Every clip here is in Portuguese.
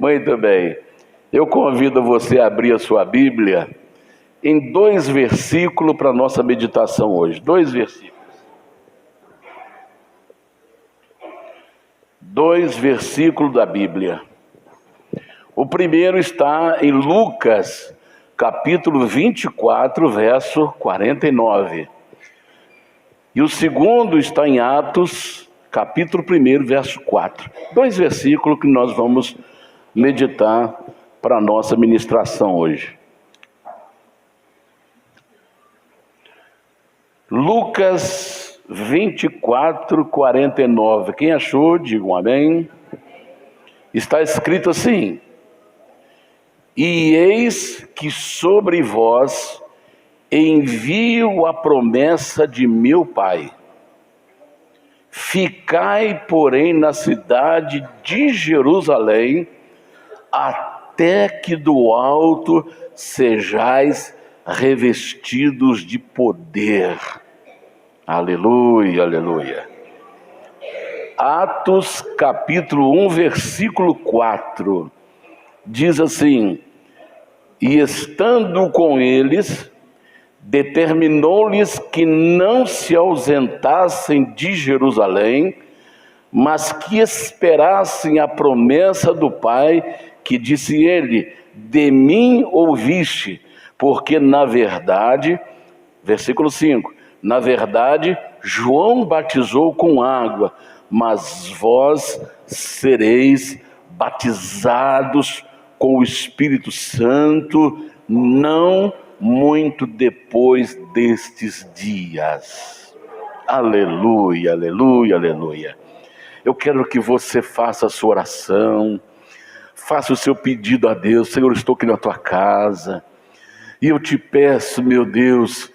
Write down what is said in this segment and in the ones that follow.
Muito bem. Eu convido você a abrir a sua Bíblia em 2 versículos para a nossa meditação hoje. 2 versículos. 2 versículos da Bíblia. O primeiro está em Lucas, capítulo 24, verso 49. E o segundo está em Atos, capítulo 1, verso 4. 2 versículos que nós vamos meditar para a nossa ministração hoje. Lucas 24, 49. Quem achou, diga um amém. Está escrito assim: E eis que sobre vós envio a promessa de meu Pai. Ficai, porém, na cidade de Jerusalém, até que do alto sejais revestidos de poder. Aleluia, aleluia. Atos capítulo 1, versículo 4, diz assim: E estando com eles, determinou-lhes que não se ausentassem de Jerusalém, mas que esperassem a promessa do Pai, que disse ele: de mim ouviste, porque na verdade, versículo 5, na verdade João batizou com água, mas vós sereis batizados com o Espírito Santo, não muito depois destes dias. Aleluia, aleluia, aleluia. Eu quero que você faça a sua oração, faça o seu pedido a Deus. Senhor, estou aqui na tua casa, e eu te peço, meu Deus,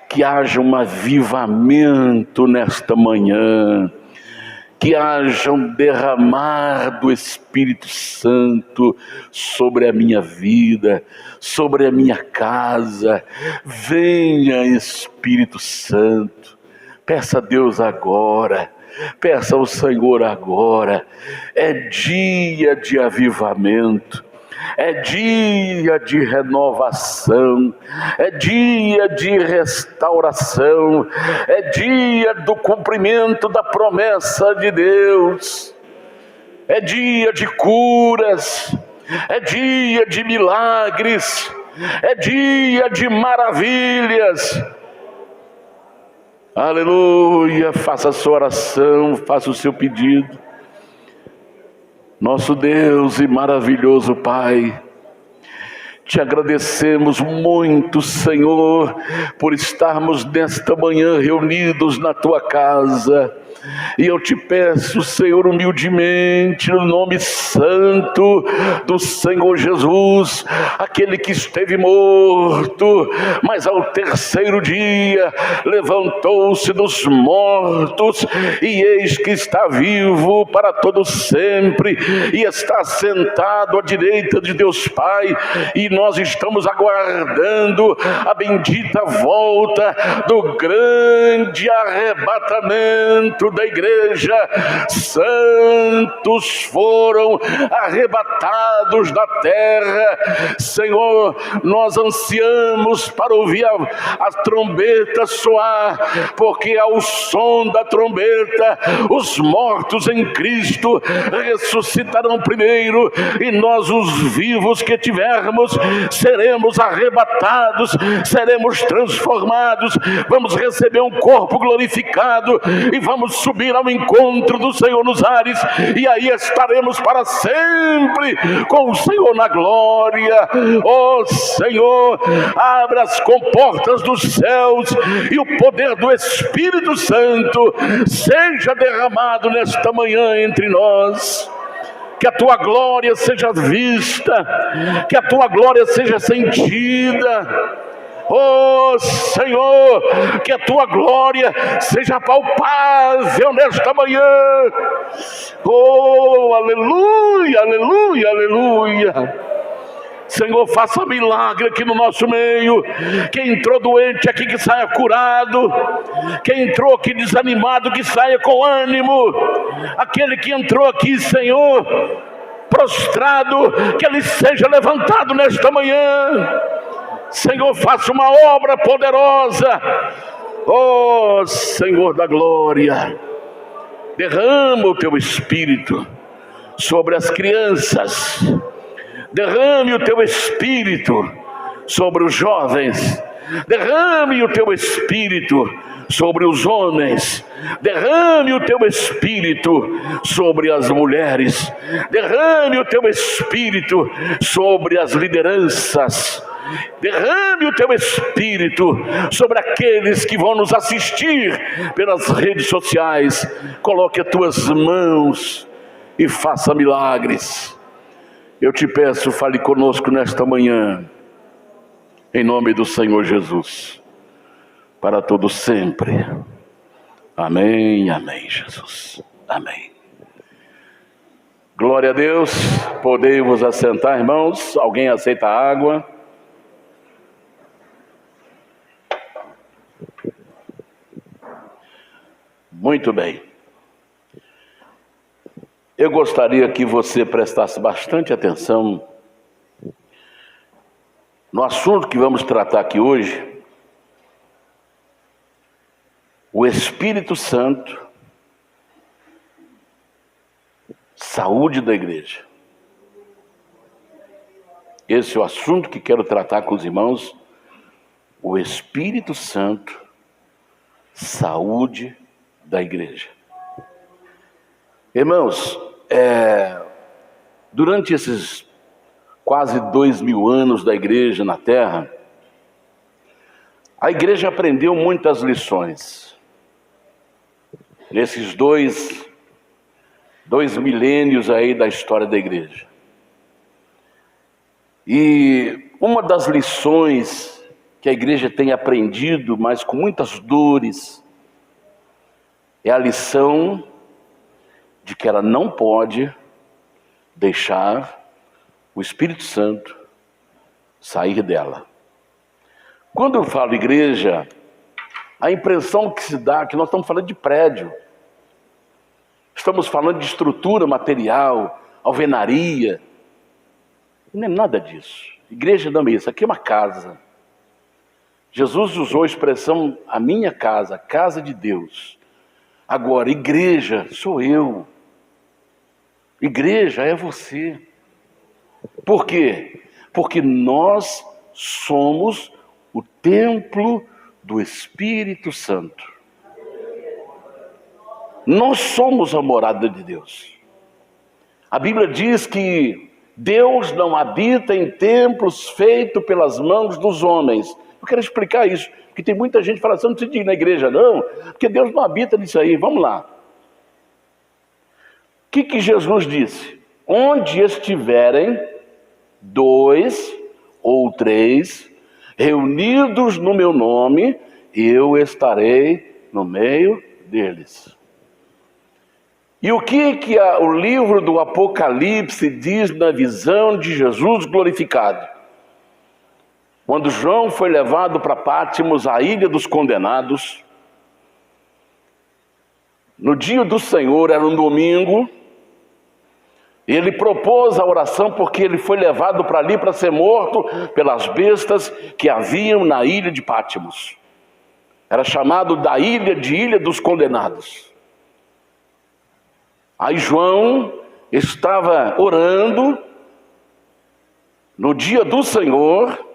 que haja um avivamento nesta manhã, que haja um derramar do Espírito Santo sobre a minha vida, sobre a minha casa. Venha, Espírito Santo. Peça a Deus agora, peça ao Senhor agora. É dia de avivamento, é dia de renovação, é dia de restauração, é dia do cumprimento da promessa de Deus, é dia de curas, é dia de milagres, é dia de maravilhas. Aleluia. Faça a sua oração, faça o seu pedido. Nosso Deus e maravilhoso Pai, te agradecemos muito, Senhor, por estarmos nesta manhã reunidos na tua casa. E eu te peço, Senhor, humildemente, no nome santo do Senhor Jesus, aquele que esteve morto, mas ao terceiro dia levantou-se dos mortos, e eis que está vivo para todo sempre, e está sentado à direita de Deus Pai, e nós estamos aguardando a bendita volta do grande arrebatamento da igreja. Santos foram arrebatados da terra. Senhor, nós ansiamos para ouvir a trombeta soar, porque ao som da trombeta os mortos em Cristo ressuscitarão primeiro, e nós, os vivos que tivermos, seremos arrebatados, seremos transformados, vamos receber um corpo glorificado e vamos subir ao encontro do Senhor nos ares, e aí estaremos para sempre com o Senhor na glória. Ó Senhor, abra as comportas dos céus e o poder do Espírito Santo seja derramado nesta manhã entre nós. Que a tua glória seja vista, que a tua glória seja sentida. Oh Senhor, que a tua glória seja palpável nesta manhã. Oh, aleluia, aleluia, aleluia. Senhor, faça milagre aqui no nosso meio. Quem entrou doente aqui, que saia curado. Quem entrou aqui desanimado, que saia com ânimo. Aquele que entrou aqui, Senhor, prostrado, que ele seja levantado nesta manhã. Senhor, faça uma obra poderosa. Oh, Senhor da glória, derrama o teu Espírito sobre as crianças, derrame o teu Espírito sobre os jovens, derrame o teu Espírito sobre os homens, derrame o teu Espírito sobre as mulheres, derrame o teu Espírito sobre as lideranças, derrame o teu Espírito sobre aqueles que vão nos assistir pelas redes sociais. Coloque as tuas mãos e faça milagres. Eu te peço, fale conosco nesta manhã, em nome do Senhor Jesus, para todo sempre. Amém, amém, Jesus, amém. Glória a Deus. Podem vos assentar, irmãos. Alguém aceita água? Muito bem. Eu gostaria que você prestasse bastante atenção no assunto que vamos tratar aqui hoje. O Espírito Santo, saúde da igreja. Esse é o assunto que quero tratar com os irmãos. O Espírito Santo, saúde da igreja. Irmãos, durante esses quase 2000 anos da igreja na terra, a igreja aprendeu muitas lições. Nesses dois milênios aí da história da igreja. E uma das lições que a igreja tem aprendido, mas com muitas dores, é a lição de que ela não pode deixar o Espírito Santo sair dela. Quando eu falo igreja, a impressão que se dá é que nós estamos falando de prédio. Estamos falando de estrutura material, alvenaria. Não é nada disso. Igreja não é isso, aqui é uma casa. Jesus usou a expressão, a minha casa, a casa de Deus. Agora, igreja sou eu. Igreja é você. Por quê? Porque nós somos o templo do Espírito Santo. Nós somos a morada de Deus. A Bíblia diz que Deus não habita em templos feitos pelas mãos dos homens. Eu quero explicar isso, porque tem muita gente que fala assim, não precisa ir na igreja não, porque Deus não habita nisso aí. Vamos lá. O que Jesus disse? Onde estiverem 2 ou 3 reunidos no meu nome, eu estarei no meio deles. E o que o livro do Apocalipse diz na visão de Jesus glorificado? Quando João foi levado para Pátimos, a ilha dos condenados, no dia do Senhor, era um domingo, ele propôs a oração porque ele foi levado para ali para ser morto pelas bestas que haviam na ilha de Pátimos. Era chamado da ilha dos condenados. Aí João estava orando no dia do Senhor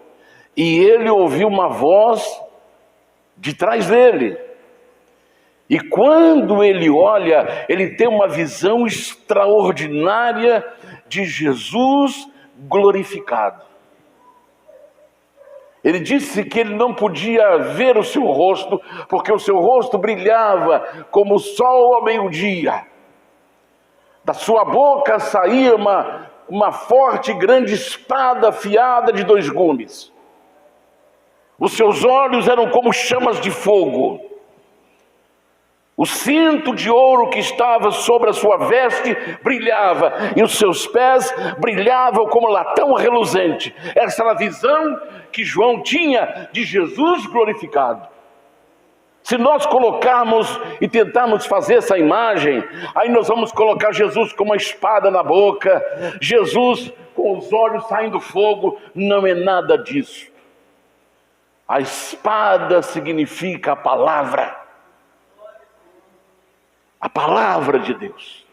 e ele ouviu uma voz de trás dele. E quando ele olha, ele tem uma visão extraordinária de Jesus glorificado. Ele disse que ele não podia ver o seu rosto, porque o seu rosto brilhava como o sol ao meio-dia. Da sua boca saía uma forte e grande espada afiada de 2 gumes. Os seus olhos eram como chamas de fogo. O cinto de ouro que estava sobre a sua veste brilhava, e os seus pés brilhavam como latão reluzente. Essa era a visão que João tinha de Jesus glorificado. Se nós colocarmos e tentarmos fazer essa imagem, aí nós vamos colocar Jesus com uma espada na boca, Jesus com os olhos saindo fogo. Não é nada disso. A espada significa a palavra de Deus,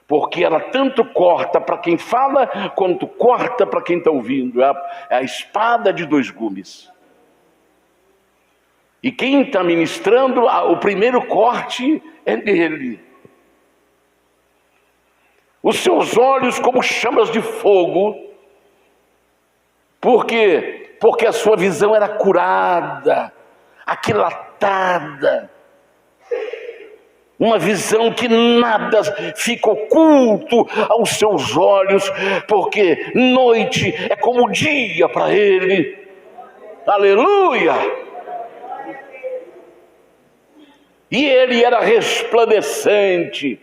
porque ela tanto corta para quem fala, quanto corta para quem está ouvindo. É a espada de dois gumes. E quem está ministrando, o primeiro corte é nele. Os seus olhos como chamas de fogo. Por quê? Porque a sua visão era curada, aquilatada. Uma visão que nada fica oculto aos seus olhos, porque noite é como dia para ele. Aleluia! E ele era resplandecente.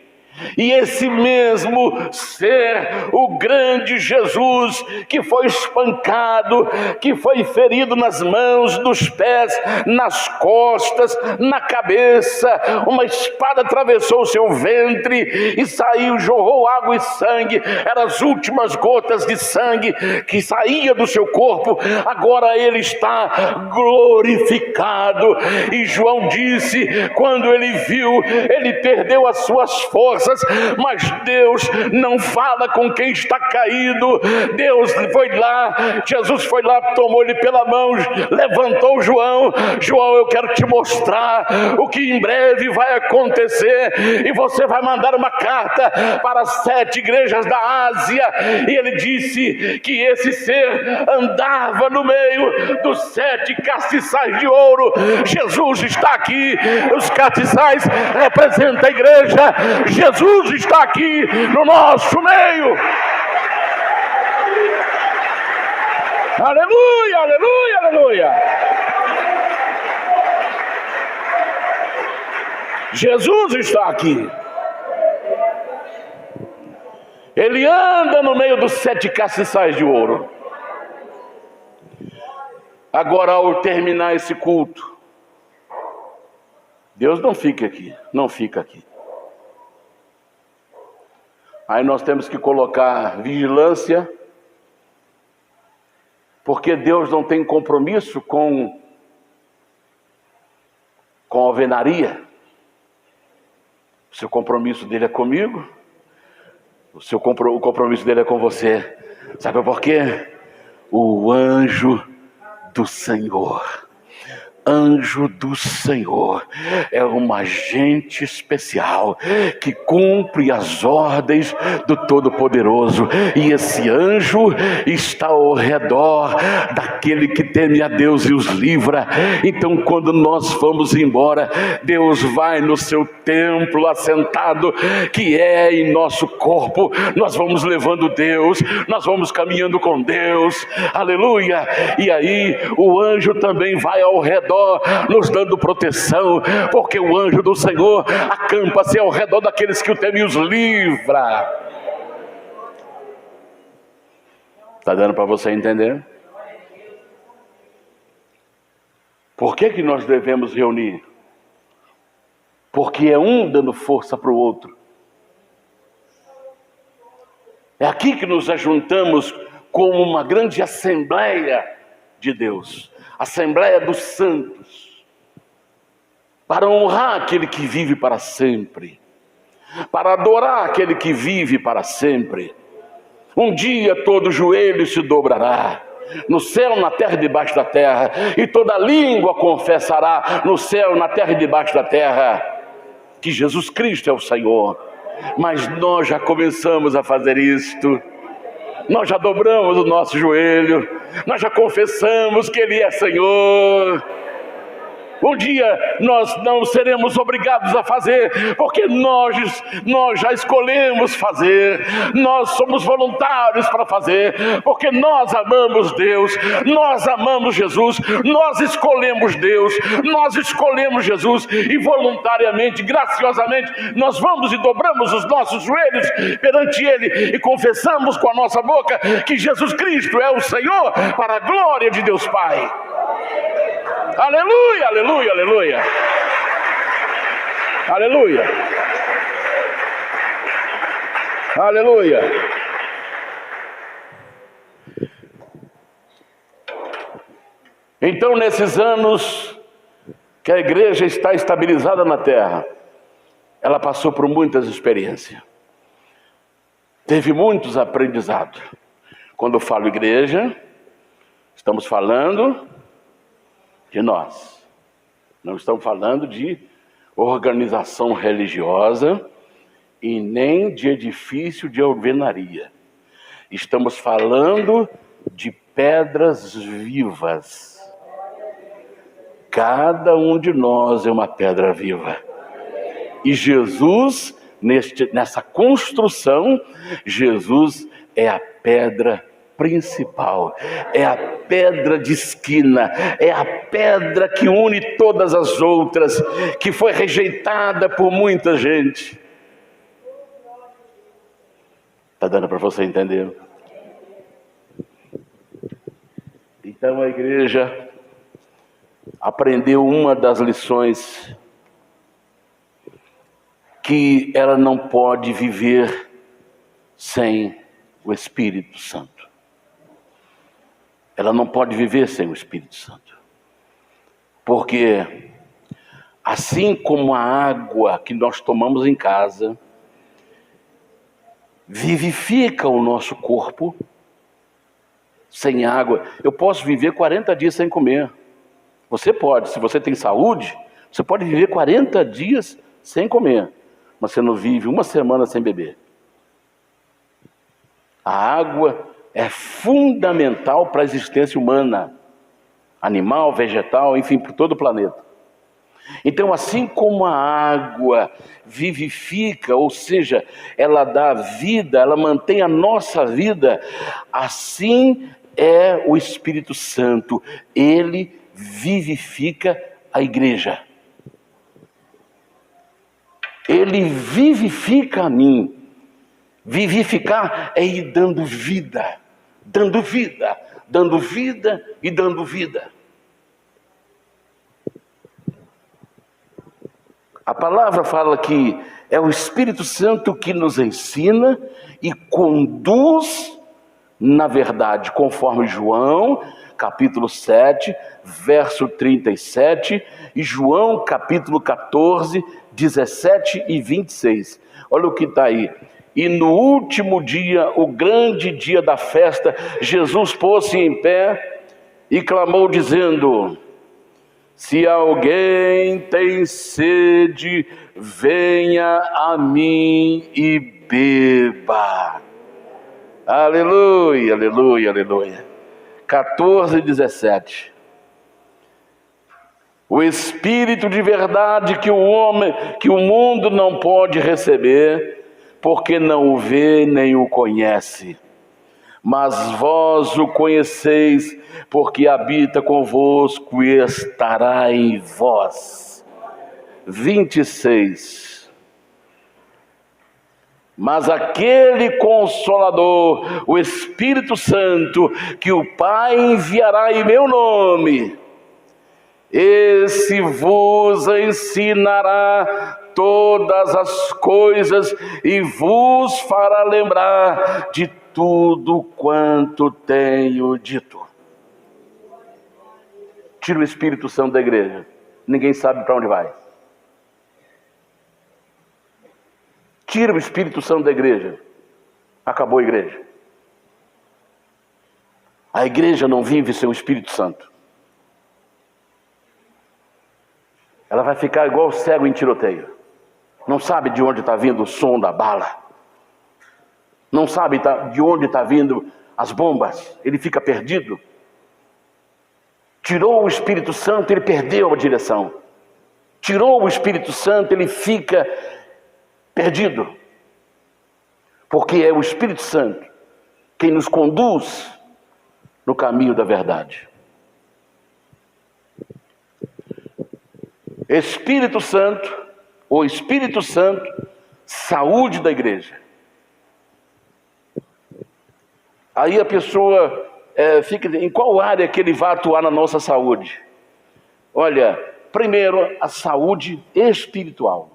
E esse mesmo ser, o grande Jesus, que foi espancado, que foi ferido nas mãos, nos pés, nas costas, na cabeça, uma espada atravessou o seu ventre e saiu, jorrou água e sangue. Eram as últimas gotas de sangue que saía do seu corpo. Agora ele está glorificado. E João disse, quando ele viu, ele perdeu as suas forças. Mas Deus não fala com quem está caído. Deus foi lá, Jesus foi lá, tomou ele pela mão, levantou João. João, eu quero te mostrar o que em breve vai acontecer, e você vai mandar uma carta para as 7 igrejas da Ásia. E ele disse que esse ser andava no meio dos 7 castiçais de ouro. Jesus está aqui. Os castiçais representam a igreja. Jesus está aqui no nosso meio. Aleluia, aleluia, aleluia. Jesus está aqui. Ele anda no meio dos 7 castiçais de ouro. Agora, ao terminar esse culto, Deus não fica aqui, não fica aqui. Aí nós temos que colocar vigilância, porque Deus não tem compromisso com alvenaria. O seu compromisso dele é comigo, o compromisso dele é com você. Sabe por quê? O anjo do Senhor. Anjo do Senhor é um agente especial que cumpre as ordens do Todo-Poderoso, e esse anjo está ao redor daquele que teme a Deus e os livra. Então, quando nós vamos embora, Deus vai no seu templo assentado, que é em nosso corpo. Nós vamos levando Deus, nós vamos caminhando com Deus, aleluia. E aí o anjo também vai ao redor, nos dando proteção, porque o anjo do Senhor acampa-se ao redor daqueles que o temem e os livra. Está dando para você entender? Por que nós devemos reunir? Porque é um dando força para o outro. É aqui que nos ajuntamos como uma grande assembleia de Deus, Assembleia dos Santos, para honrar aquele que vive para sempre, para adorar aquele que vive para sempre. Um dia todo joelho se dobrará, no céu, na terra e debaixo da terra, e toda língua confessará, no céu, na terra e debaixo da terra, que Jesus Cristo é o Senhor. Mas nós já começamos a fazer isto. Nós já dobramos o nosso joelho, nós já confessamos que Ele é Senhor. Um dia nós não seremos obrigados a fazer, porque nós já escolhemos fazer. Nós somos voluntários para fazer, porque nós amamos Deus, nós amamos Jesus, nós escolhemos Deus, nós escolhemos Jesus, e voluntariamente, graciosamente, nós vamos e dobramos os nossos joelhos perante Ele e confessamos com a nossa boca que Jesus Cristo é o Senhor, para a glória de Deus Pai. Aleluia, aleluia, aleluia. Aleluia. Aleluia. Então, nesses anos que a igreja está estabilizada na terra, ela passou por muitas experiências. Teve muitos aprendizados. Quando eu falo igreja, estamos falando de nós. Não estamos falando de organização religiosa e nem de edifício de alvenaria. Estamos falando de pedras vivas. Cada um de nós é uma pedra viva. E Jesus, nessa construção, Jesus é a pedra principal, é a pedra de esquina, é a pedra que une todas as outras, que foi rejeitada por muita gente. Está dando para você entender? Então a igreja aprendeu uma das lições, que ela não pode viver sem o Espírito Santo. Ela não pode viver sem o Espírito Santo. Porque assim como a água que nós tomamos em casa vivifica o nosso corpo, sem água, eu posso viver 40 dias sem comer. Você pode, se você tem saúde, você pode viver 40 dias sem comer, mas você não vive uma semana sem beber. A água é fundamental para a existência humana, animal, vegetal, enfim, por todo o planeta. Então, assim como a água vivifica, ou seja, ela dá vida, ela mantém a nossa vida, assim é o Espírito Santo. Ele vivifica a igreja. Ele vivifica a mim. Vivificar é ir dando vida, dando vida, dando vida e dando vida. A palavra fala que é o Espírito Santo que nos ensina e conduz na verdade, conforme João, capítulo 7, verso 37, e João, capítulo 14, 17 e 26. Olha o que está aí. E no último dia, o grande dia da festa, Jesus pôs-se em pé e clamou dizendo: se alguém tem sede, venha a mim e beba. Aleluia, aleluia, aleluia. 14 e 17. O Espírito de verdade que o mundo não pode receber, porque não o vê nem o conhece. Mas vós o conheceis, porque habita convosco e estará em vós. 26. Mas aquele Consolador, o Espírito Santo, que o Pai enviará em meu nome, esse vos ensinará todas as coisas e vos fará lembrar de tudo quanto tenho dito. Tira o Espírito Santo da igreja, ninguém sabe para onde vai. Tira o Espírito Santo da igreja, acabou a igreja. A igreja não vive sem o Espírito Santo. Ela vai ficar igual o cego em tiroteio. Não sabe de onde está vindo o som da bala. Não sabe de onde está vindo as bombas. Ele fica perdido. Tirou o Espírito Santo, ele perdeu a direção. Tirou o Espírito Santo, ele fica perdido. Porque é o Espírito Santo quem nos conduz no caminho da verdade. Espírito Santo, o Espírito Santo, saúde da igreja. Aí a pessoa fica em qual área que ele vai atuar na nossa saúde? Olha, primeiro a saúde espiritual.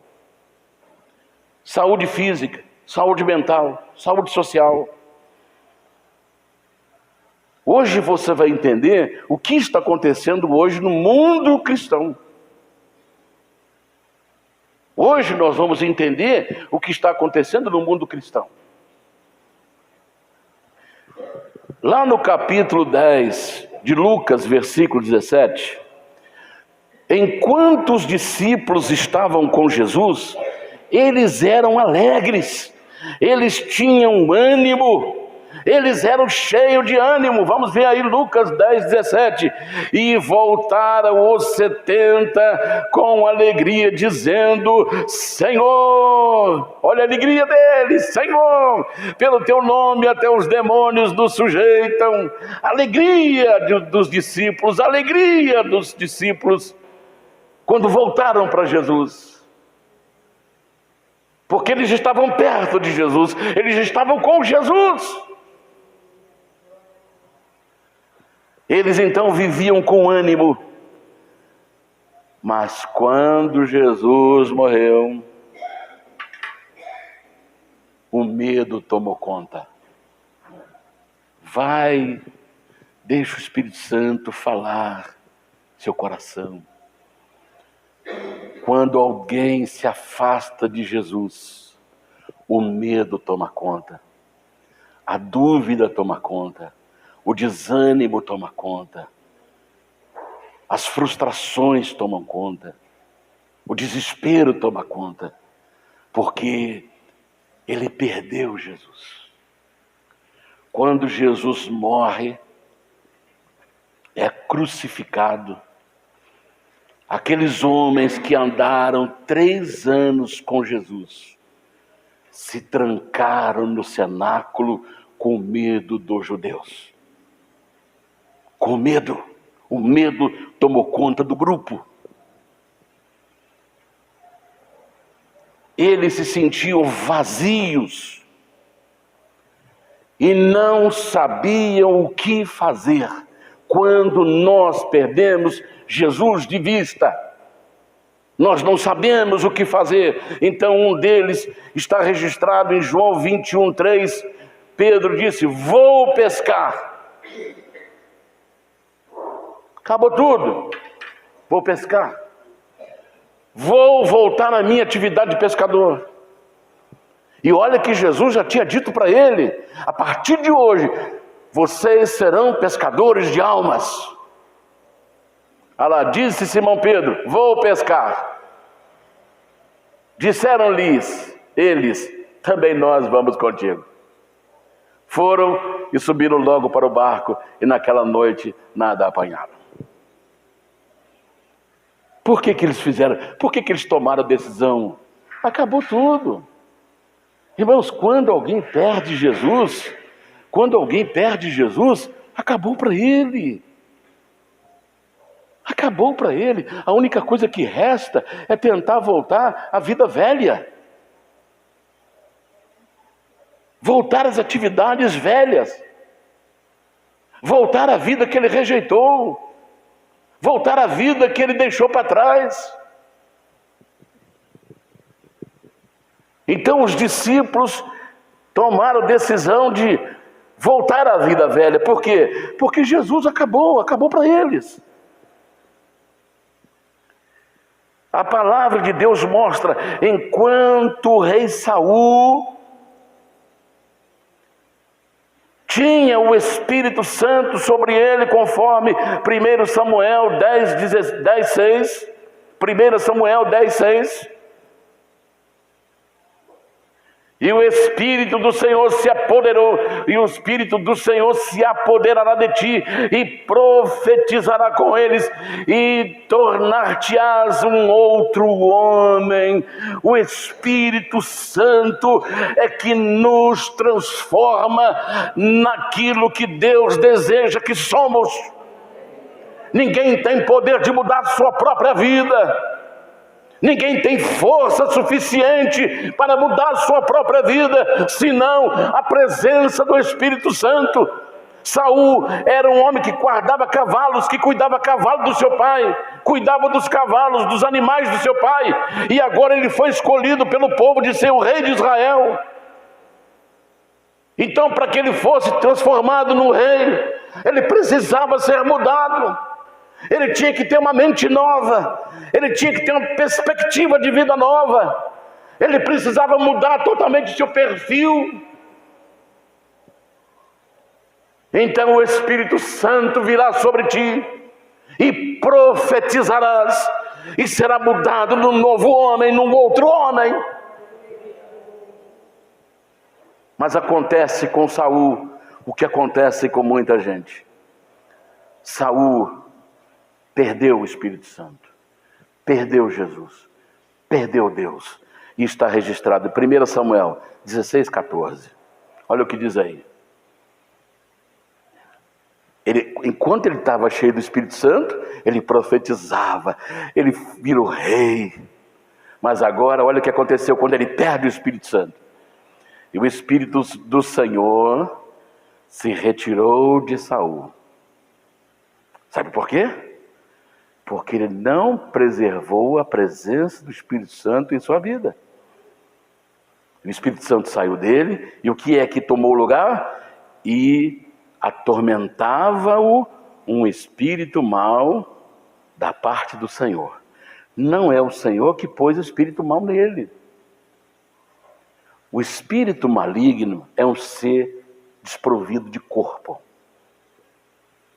saúde física, saúde mental, saúde social. Hoje você vai entender o que está acontecendo hoje no mundo cristão. Hoje nós vamos entender o que está acontecendo no mundo cristão. Lá no capítulo 10 de Lucas, versículo 17, enquanto os discípulos estavam com Jesus, eles eram alegres, eles tinham ânimo, eles eram cheios de ânimo. Vamos ver aí Lucas 10, 17. E voltaram os 70 com alegria, dizendo: Senhor, olha a alegria deles, Senhor, pelo teu nome até os demônios nos sujeitam. Alegria dos discípulos, alegria dos discípulos quando voltaram para Jesus. Porque eles estavam perto de Jesus, eles estavam com Jesus. Eles então viviam com ânimo. Mas quando Jesus morreu, o medo tomou conta. Vai, deixa o Espírito Santo falar seu coração. Quando alguém se afasta de Jesus, o medo toma conta, a dúvida toma conta, o desânimo toma conta, as frustrações tomam conta, o desespero toma conta, porque ele perdeu Jesus. Quando Jesus morre, é crucificado. Aqueles homens que andaram 3 anos com Jesus se trancaram no cenáculo com medo dos judeus. Com medo, o medo tomou conta do grupo. Eles se sentiam vazios e não sabiam o que fazer quando nós perdemos Jesus de vista. Nós não sabemos o que fazer. Então um deles está registrado em João 21, 3. Pedro disse: vou pescar. Acabou tudo. Vou pescar. Vou voltar à minha atividade de pescador. E olha que Jesus já tinha dito para ele: a partir de hoje, vocês serão pescadores de almas. Olha lá, disse Simão Pedro: vou pescar. Disseram-lhes eles: também nós vamos contigo. Foram e subiram logo para o barco, e naquela noite nada apanharam. Por que eles fizeram? Por que eles tomaram a decisão? Acabou tudo. Irmãos, quando alguém perde Jesus, acabou para ele. Acabou para ele. A única coisa que resta é tentar voltar à vida velha. Voltar às atividades velhas. Voltar à vida que ele rejeitou. Voltar à vida que ele deixou para trás. Então os discípulos tomaram a decisão de voltar à vida velha. Por quê? Porque Jesus acabou para eles. A palavra de Deus mostra, enquanto o rei Saul tinha o Espírito Santo sobre ele, conforme 1 Samuel 10:6. 1 Samuel 10:6. E o Espírito do Senhor se apoderou, e o Espírito do Senhor se apoderará de ti, e profetizará com eles, e tornar-te-ás um outro homem. O Espírito Santo é que nos transforma naquilo que Deus deseja que somos. Ninguém tem poder de mudar a sua própria vida. Ninguém tem força suficiente para mudar a sua própria vida, senão a presença do Espírito Santo, Saul era um homem que guardava cavalos, que cuidava cavalo do seu pai, cuidava dos cavalos, dos animais do seu pai, e agora ele foi escolhido pelo povo de ser o rei de Israel. Então, para que ele fosse transformado no rei, ele precisava ser mudado. Ele tinha que ter uma mente nova, ele tinha que ter uma perspectiva de vida nova, ele precisava mudar totalmente seu perfil. Então o Espírito Santo virá sobre ti e profetizarás, e será mudado num novo homem, num outro homem. Mas acontece com Saul o que acontece com muita gente. Saul perdeu o Espírito Santo, perdeu Jesus, perdeu Deus. E está registrado em 1 Samuel 16:14. Olha o que diz aí. Enquanto ele estava cheio do Espírito Santo, ele profetizava, ele virou rei. Mas agora, olha o que aconteceu quando ele perde o Espírito Santo. E o Espírito do Senhor se retirou de Saul. Sabe por quê? Porque ele não preservou a presença do Espírito Santo em sua vida. O Espírito Santo saiu dele, e o que é que tomou lugar? E atormentava-o um espírito mau da parte do Senhor. Não é o Senhor que pôs o espírito mau nele. O espírito maligno é um ser desprovido de corpo.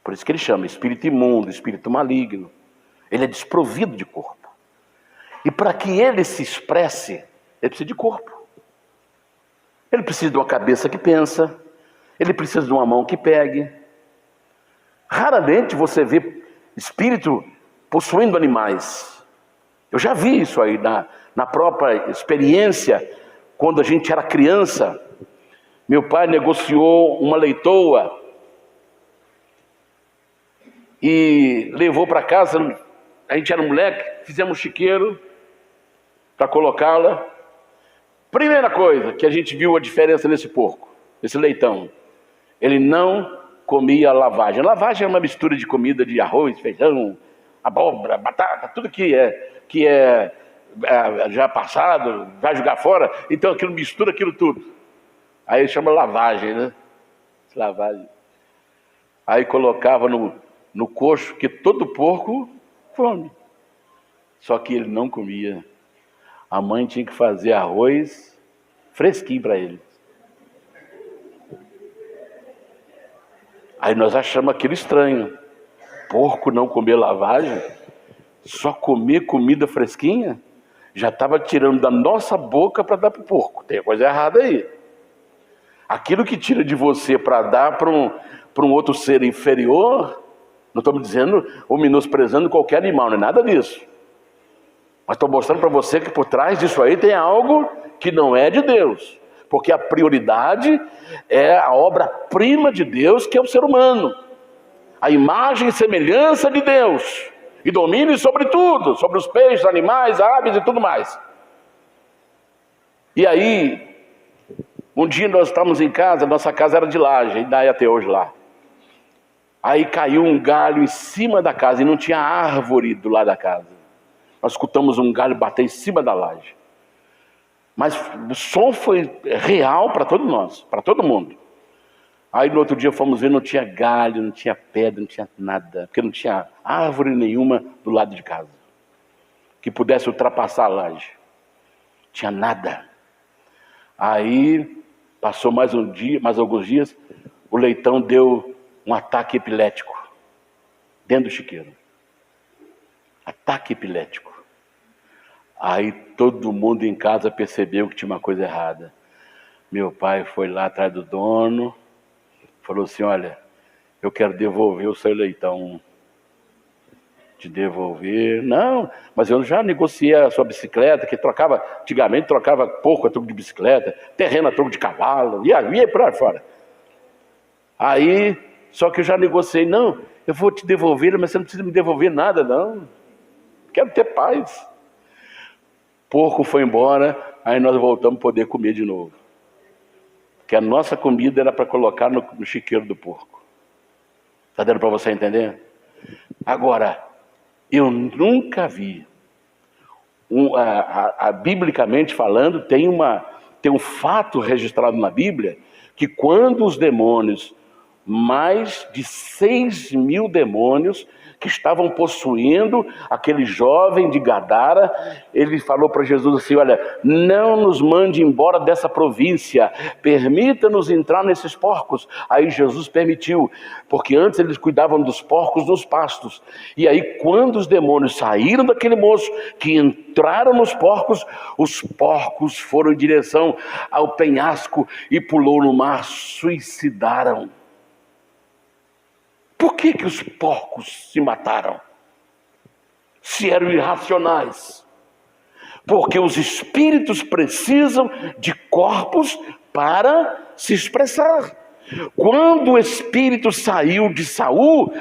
Por isso que ele chama espírito imundo, espírito maligno. Ele é desprovido de corpo. E para que ele se expresse, ele precisa de corpo. Ele precisa de uma cabeça que pensa. Ele precisa de uma mão que pegue. Raramente você vê espírito possuindo animais. Eu já vi isso aí na própria experiência. Quando a gente era criança, meu pai negociou uma leitoa e levou para casa. A gente era moleque, fizemos chiqueiro para colocá-la. Primeira coisa que a gente viu a diferença nesse porco, esse leitão, ele não comia lavagem. Lavagem é uma mistura de comida de arroz, feijão, abóbora, batata, tudo que é já passado, vai jogar fora, então aquilo mistura aquilo tudo. Aí chama lavagem, né? Lavagem. Aí colocava no coxo, que todo porco come. Só que ele não comia. A mãe tinha que fazer arroz fresquinho para ele. Aí nós achamos aquilo estranho. Porco não comer lavagem? Só comer comida fresquinha? Já estava tirando da nossa boca para dar para o porco. Tem coisa errada aí. Aquilo que tira de você para dar para um outro ser inferior, não estamos dizendo ou menosprezando qualquer animal, não é nada disso. Mas estou mostrando para você que por trás disso aí tem algo que não é de Deus. Porque a prioridade é a obra-prima de Deus, que é o ser humano. A imagem e semelhança de Deus. E domine sobre tudo, sobre os peixes, animais, aves e tudo mais. E aí, um dia nós estávamos em casa, nossa casa era de laje, ainda é até hoje lá. Aí caiu um galho em cima da casa, e não tinha árvore do lado da casa. Nós escutamos um galho bater em cima da laje. Mas o som foi real para todos nós, para todo mundo. Aí no outro dia fomos ver, não tinha galho, não tinha pedra, não tinha nada, porque não tinha árvore nenhuma do lado de casa que pudesse ultrapassar a laje. Tinha nada. Aí passou mais alguns dias, o leitão deu um ataque epilético dentro do chiqueiro. Ataque epilético. Aí todo mundo em casa percebeu que tinha uma coisa errada. Meu pai foi lá atrás do dono, falou assim: olha, eu quero devolver o seu leitão. Te devolver? Não, mas eu já negociei a sua bicicleta, que antigamente trocava porco a troco de bicicleta, terreno a troco de cavalo, ia por aí fora. Aí, só que eu já negociei. Não, eu vou te devolver, mas você não precisa me devolver nada, não. Quero ter paz. Porco foi embora, aí nós voltamos a poder comer de novo. Porque a nossa comida era para colocar no chiqueiro do porco. Está dando para você entender? Agora, eu nunca vi, biblicamente falando, tem um fato registrado na Bíblia, que quando os demônios, mais de 6.000 demônios que estavam possuindo aquele jovem de Gadara, ele falou para Jesus assim: olha, não nos mande embora dessa província, permita-nos entrar nesses porcos. Aí Jesus permitiu, porque antes eles cuidavam dos porcos nos pastos, e aí quando os demônios saíram daquele moço, que entraram nos porcos, os porcos foram em direção ao penhasco e pulou no mar, suicidaram. Por que os porcos se mataram? Se eram irracionais. Porque os espíritos precisam de corpos para se expressar. Quando o espírito saiu de Saul,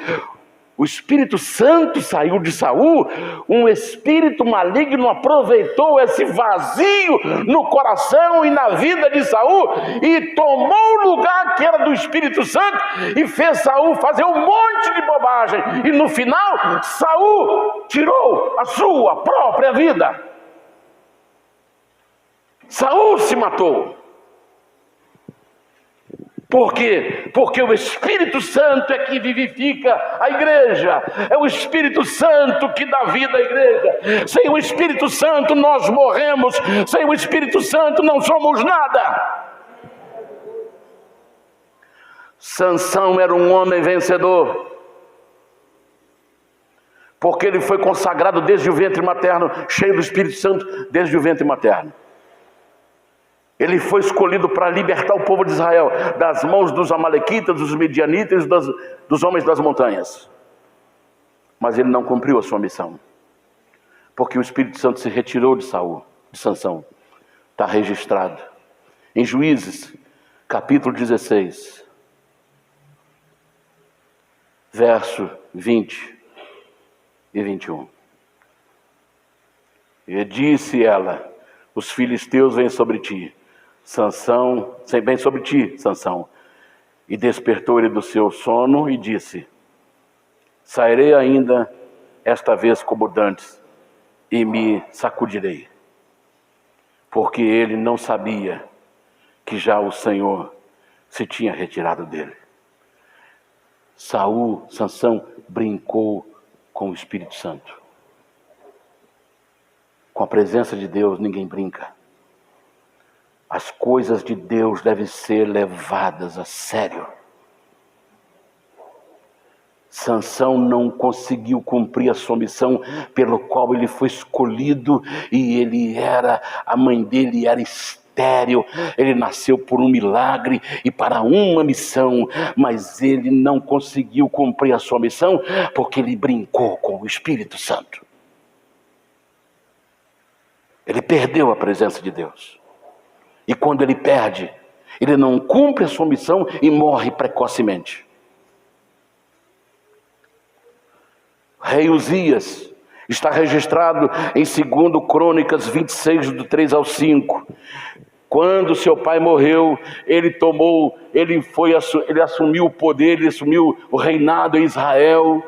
o Espírito Santo saiu de Saul, um espírito maligno aproveitou esse vazio no coração e na vida de Saul e tomou o lugar que era do Espírito Santo e fez Saul fazer um monte de bobagem. E no final, Saul tirou a sua própria vida. Saul se matou. Por quê? Porque o Espírito Santo é que vivifica a igreja. É o Espírito Santo que dá vida à igreja. Sem o Espírito Santo nós morremos. Sem o Espírito Santo não somos nada. Sansão era um homem vencedor, porque ele foi consagrado desde o ventre materno, cheio do Espírito Santo desde o ventre materno. Ele foi escolhido para libertar o povo de Israel das mãos dos amalequitas, dos medianitas, dos homens das montanhas. Mas ele não cumpriu a sua missão, porque o Espírito Santo se retirou de Sansão. Está registrado em Juízes, capítulo 16, verso 20 e 21. E disse ela: os filisteus vêm sobre ti, Sansão, vem sobre ti, Sansão. E despertou ele do seu sono e disse: sairei ainda esta vez como dantes e me sacudirei. Porque ele não sabia que já o Senhor se tinha retirado dele. Sansão brincou com o Espírito Santo. Com a presença de Deus ninguém brinca. As coisas de Deus devem ser levadas a sério. Sansão não conseguiu cumprir a sua missão pelo qual ele foi escolhido, e a mãe dele era estéril, ele nasceu por um milagre e para uma missão, mas ele não conseguiu cumprir a sua missão porque ele brincou com o Espírito Santo. Ele perdeu a presença de Deus. E quando ele perde, ele não cumpre a sua missão e morre precocemente. Rei Uzias está registrado em 2 Crônicas 26, do 3 ao 5. Quando seu pai morreu, ele assumiu o poder, ele assumiu o reinado em Israel.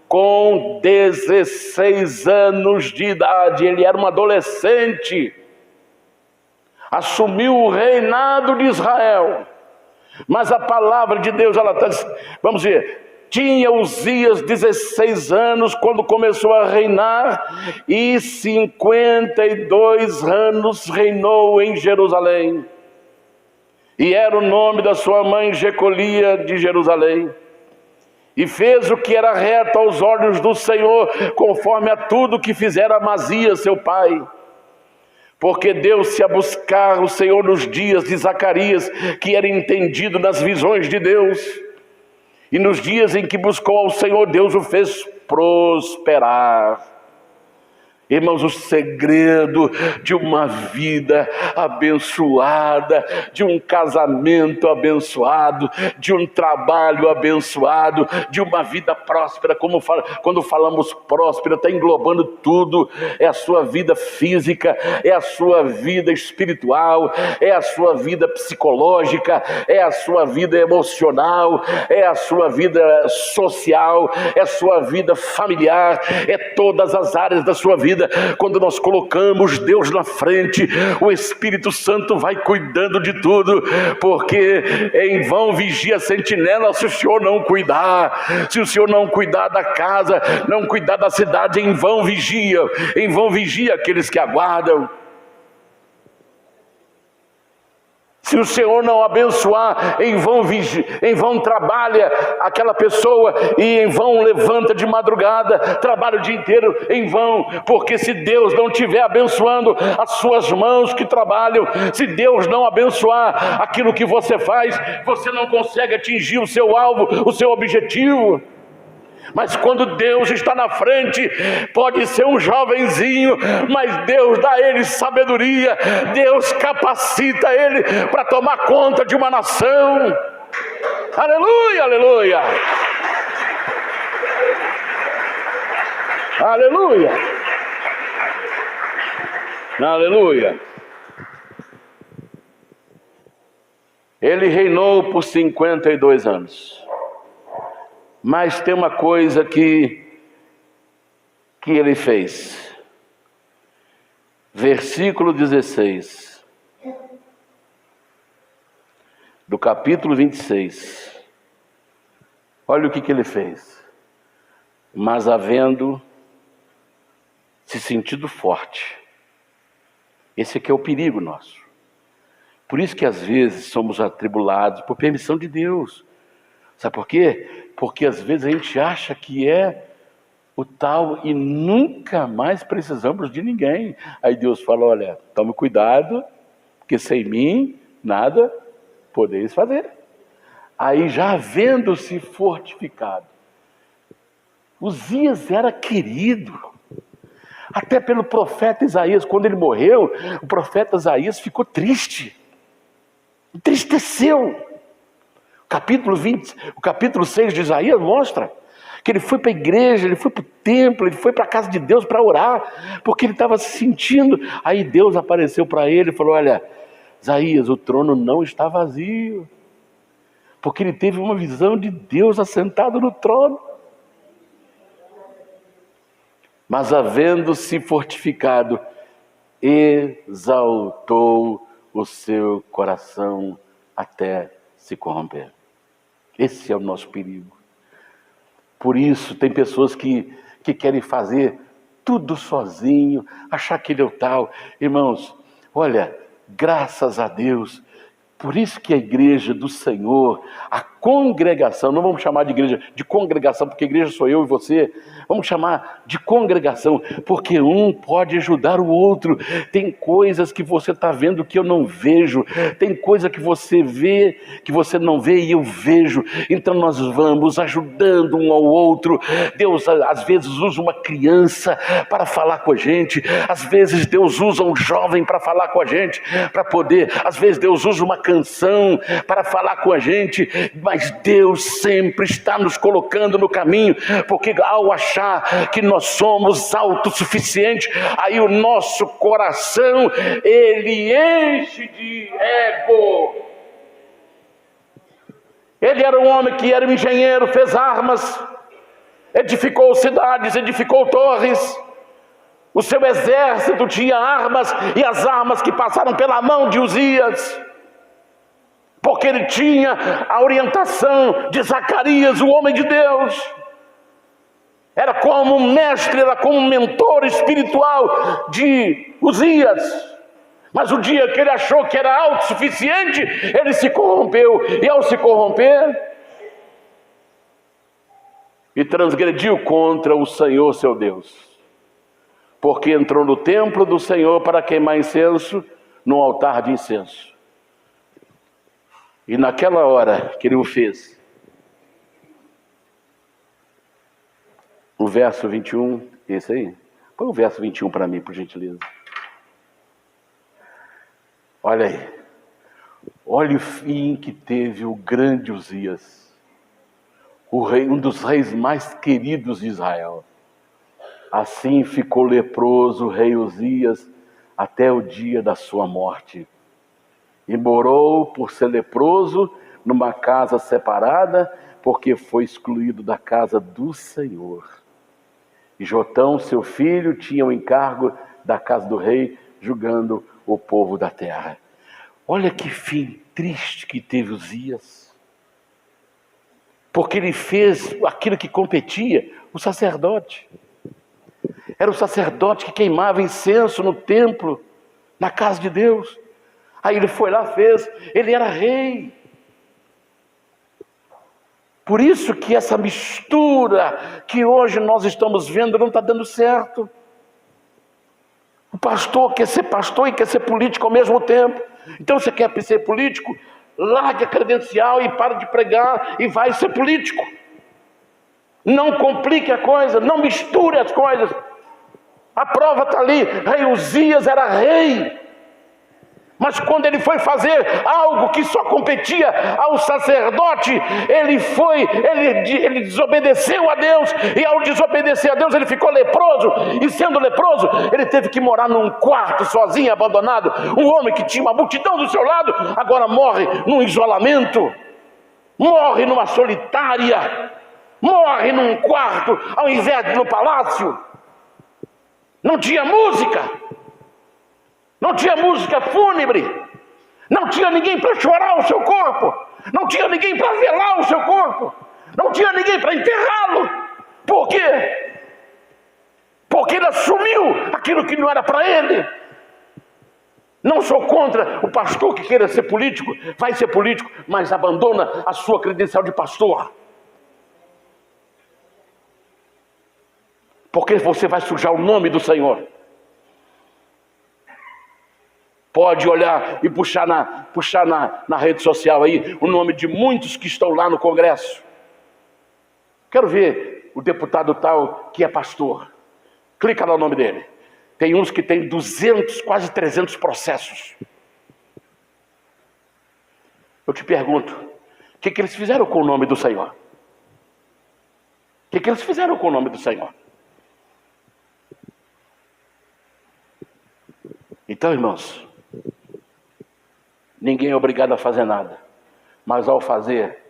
Com 16 anos de idade, ele era um adolescente. Assumiu o reinado de Israel. Mas a palavra de Deus, vamos ver, tinha Uzias 16 anos quando começou a reinar, e 52 anos reinou em Jerusalém. E era o nome da sua mãe Jecolia de Jerusalém. E fez o que era reto aos olhos do Senhor, conforme a tudo que fizera Amazias seu pai. Porque deu-se a buscar o Senhor nos dias de Zacarias, que era entendido nas visões de Deus. E nos dias em que buscou ao Senhor, Deus o fez prosperar. Irmãos, o segredo de uma vida abençoada, de um casamento abençoado, de um trabalho abençoado, de uma vida próspera, quando falamos próspera, está englobando tudo, é a sua vida física, é a sua vida espiritual, é a sua vida psicológica, é a sua vida emocional, é a sua vida social, é a sua vida familiar, é todas as áreas da sua vida. Quando nós colocamos Deus na frente, o Espírito Santo vai cuidando de tudo, porque em vão vigia a sentinela se o Senhor não cuidar. Se o Senhor não cuidar da casa, não cuidar da cidade, em vão vigia aqueles que aguardam. Se o Senhor não abençoar, em vão trabalha aquela pessoa, e em vão levanta de madrugada, trabalha o dia inteiro em vão, porque se Deus não estiver abençoando as suas mãos que trabalham, se Deus não abençoar aquilo que você faz, você não consegue atingir o seu alvo, o seu objetivo. Mas quando Deus está na frente, pode ser um jovenzinho, mas Deus dá a ele sabedoria, Deus capacita ele para tomar conta de uma nação. Aleluia, aleluia. Aleluia. Aleluia. Ele reinou por 52 anos. Mas tem uma coisa que ele fez. Versículo 16 do capítulo 26. Olha o que ele fez. Mas havendo se sentido forte. Esse aqui é o perigo nosso. Por isso que às vezes somos atribulados por permissão de Deus. Sabe por quê? Porque às vezes a gente acha que é o tal e nunca mais precisamos de ninguém. Aí Deus fala, olha, tome cuidado, porque sem mim nada podeis fazer. Aí já havendo-se fortificado, Uzias era querido, até pelo profeta Isaías. Quando ele morreu, o profeta Isaías ficou triste, entristeceu. O capítulo 6 de Isaías mostra que ele foi para a igreja, ele foi para o templo, ele foi para a casa de Deus para orar, porque ele estava se sentindo. Aí Deus apareceu para ele e falou, olha, Isaías, o trono não está vazio, porque ele teve uma visão de Deus assentado no trono. Mas havendo-se fortificado, exaltou o seu coração até se corromper. Esse é o nosso perigo. Por isso tem pessoas que querem fazer tudo sozinho, achar que ele é o tal. Irmãos, olha, graças a Deus, por isso que a igreja do Senhor, a congregação, não vamos chamar de igreja de congregação, porque igreja sou eu e você, vamos chamar de congregação, porque um pode ajudar o outro. Tem coisas que você está vendo que eu não vejo, tem coisa que você vê, que você não vê e eu vejo, então nós vamos ajudando um ao outro. Deus às vezes usa uma criança para falar com a gente, às vezes Deus usa um jovem para falar com a gente, às vezes Deus usa uma canção para falar com a gente, mas Deus sempre está nos colocando no caminho, porque ao achar que nós somos autossuficientes, aí o nosso coração, ele enche de ego. Ele era um homem que era um engenheiro, fez armas, edificou cidades, edificou torres. O seu exército tinha armas, e as armas que passaram pela mão de Uzias, porque ele tinha a orientação de Zacarias, o homem de Deus. Era como um mestre, era como um mentor espiritual de Uzias. Mas o dia que ele achou que era autossuficiente, ele se corrompeu. E ao se corromper, e transgrediu contra o Senhor seu Deus. Porque entrou no templo do Senhor para queimar incenso, no altar de incenso. E naquela hora que ele o fez, o verso 21, esse aí, Põe o verso 21 para mim, por gentileza. Olha aí. Olha o fim que teve o grande Uzias, o rei, um dos reis mais queridos de Israel. Assim ficou leproso o rei Uzias até o dia da sua morte. E morou, por ser leproso, numa casa separada, porque foi excluído da casa do Senhor. E Jotão, seu filho, tinha o encargo da casa do rei, julgando o povo da terra. Olha que fim triste que teve Uzias. Porque ele fez aquilo que competia o sacerdote. Era o sacerdote que queimava incenso no templo, na casa de Deus. Aí ele foi lá, fez, ele era rei. Por isso que essa mistura que hoje nós estamos vendo não está dando certo. O pastor quer ser pastor e quer ser político ao mesmo tempo. Então você quer ser político? Largue a credencial e para de pregar e vai ser político. Não complique a coisa, não misture as coisas. A prova está ali, rei Uzias era rei. Mas quando ele foi fazer algo que só competia ao sacerdote, ele desobedeceu a Deus, e ao desobedecer a Deus ele ficou leproso, e sendo leproso, ele teve que morar num quarto sozinho, abandonado. Um homem que tinha uma multidão do seu lado, agora morre num isolamento, morre numa solitária, morre num quarto, ao invés de no palácio. Não tinha música. Não tinha música fúnebre, não tinha ninguém para chorar o seu corpo, não tinha ninguém para velar o seu corpo, não tinha ninguém para enterrá-lo. Por quê? Porque ele assumiu aquilo que não era para ele. Não sou contra o pastor que queira ser político, vai ser político, mas abandona a sua credencial de pastor. Porque você vai sujar o nome do Senhor. Pode olhar e puxar na rede social aí o nome de muitos que estão lá no Congresso. Quero ver o deputado tal que é pastor. Clica lá no nome dele. Tem uns que tem 200, quase 300 processos. Eu te pergunto, o que eles fizeram com o nome do Senhor? O que eles fizeram com o nome do Senhor? Então, irmãos, ninguém é obrigado a fazer nada, mas ao fazer,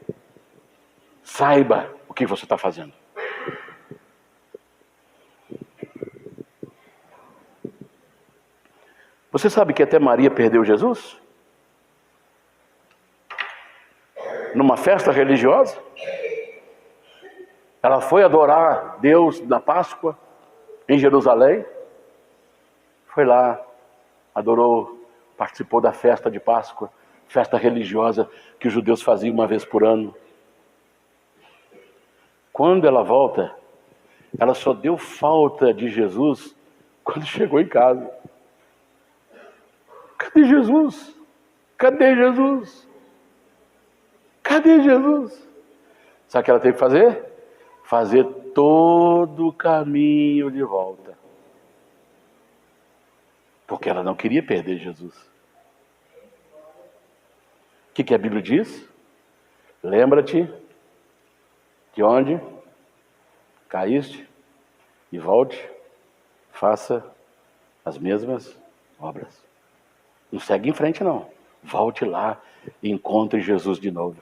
saiba o que você está fazendo. Você sabe que até Maria perdeu Jesus? Numa festa religiosa? Ela foi adorar Deus na Páscoa, em Jerusalém. Foi lá, adorou, participou da festa de Páscoa, festa religiosa que os judeus faziam uma vez por ano. Quando ela volta, ela só deu falta de Jesus quando chegou em casa. Cadê Jesus? Cadê Jesus? Cadê Jesus? Sabe o que ela teve que fazer? Fazer todo o caminho de volta. Porque ela não queria perder Jesus. O que a Bíblia diz? Lembra-te de onde caíste e volte, faça as mesmas obras. Não segue em frente não. Volte lá e encontre Jesus de novo.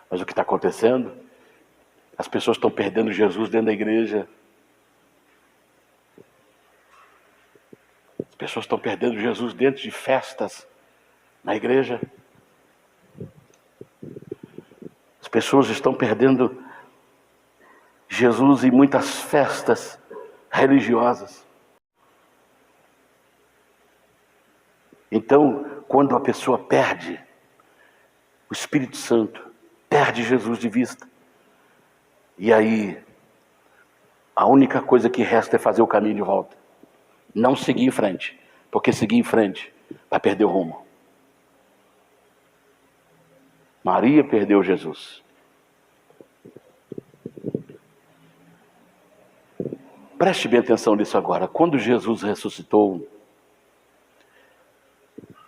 Mas o que está acontecendo? As pessoas estão perdendo Jesus dentro da igreja. As pessoas estão perdendo Jesus dentro de festas na igreja. As pessoas estão perdendo Jesus em muitas festas religiosas. Então, quando a pessoa perde o Espírito Santo, perde Jesus de vista, e aí a única coisa que resta é fazer o caminho de volta. Não seguir em frente, porque seguir em frente vai perder o rumo. Maria perdeu Jesus. Preste bem atenção nisso agora. Quando Jesus ressuscitou,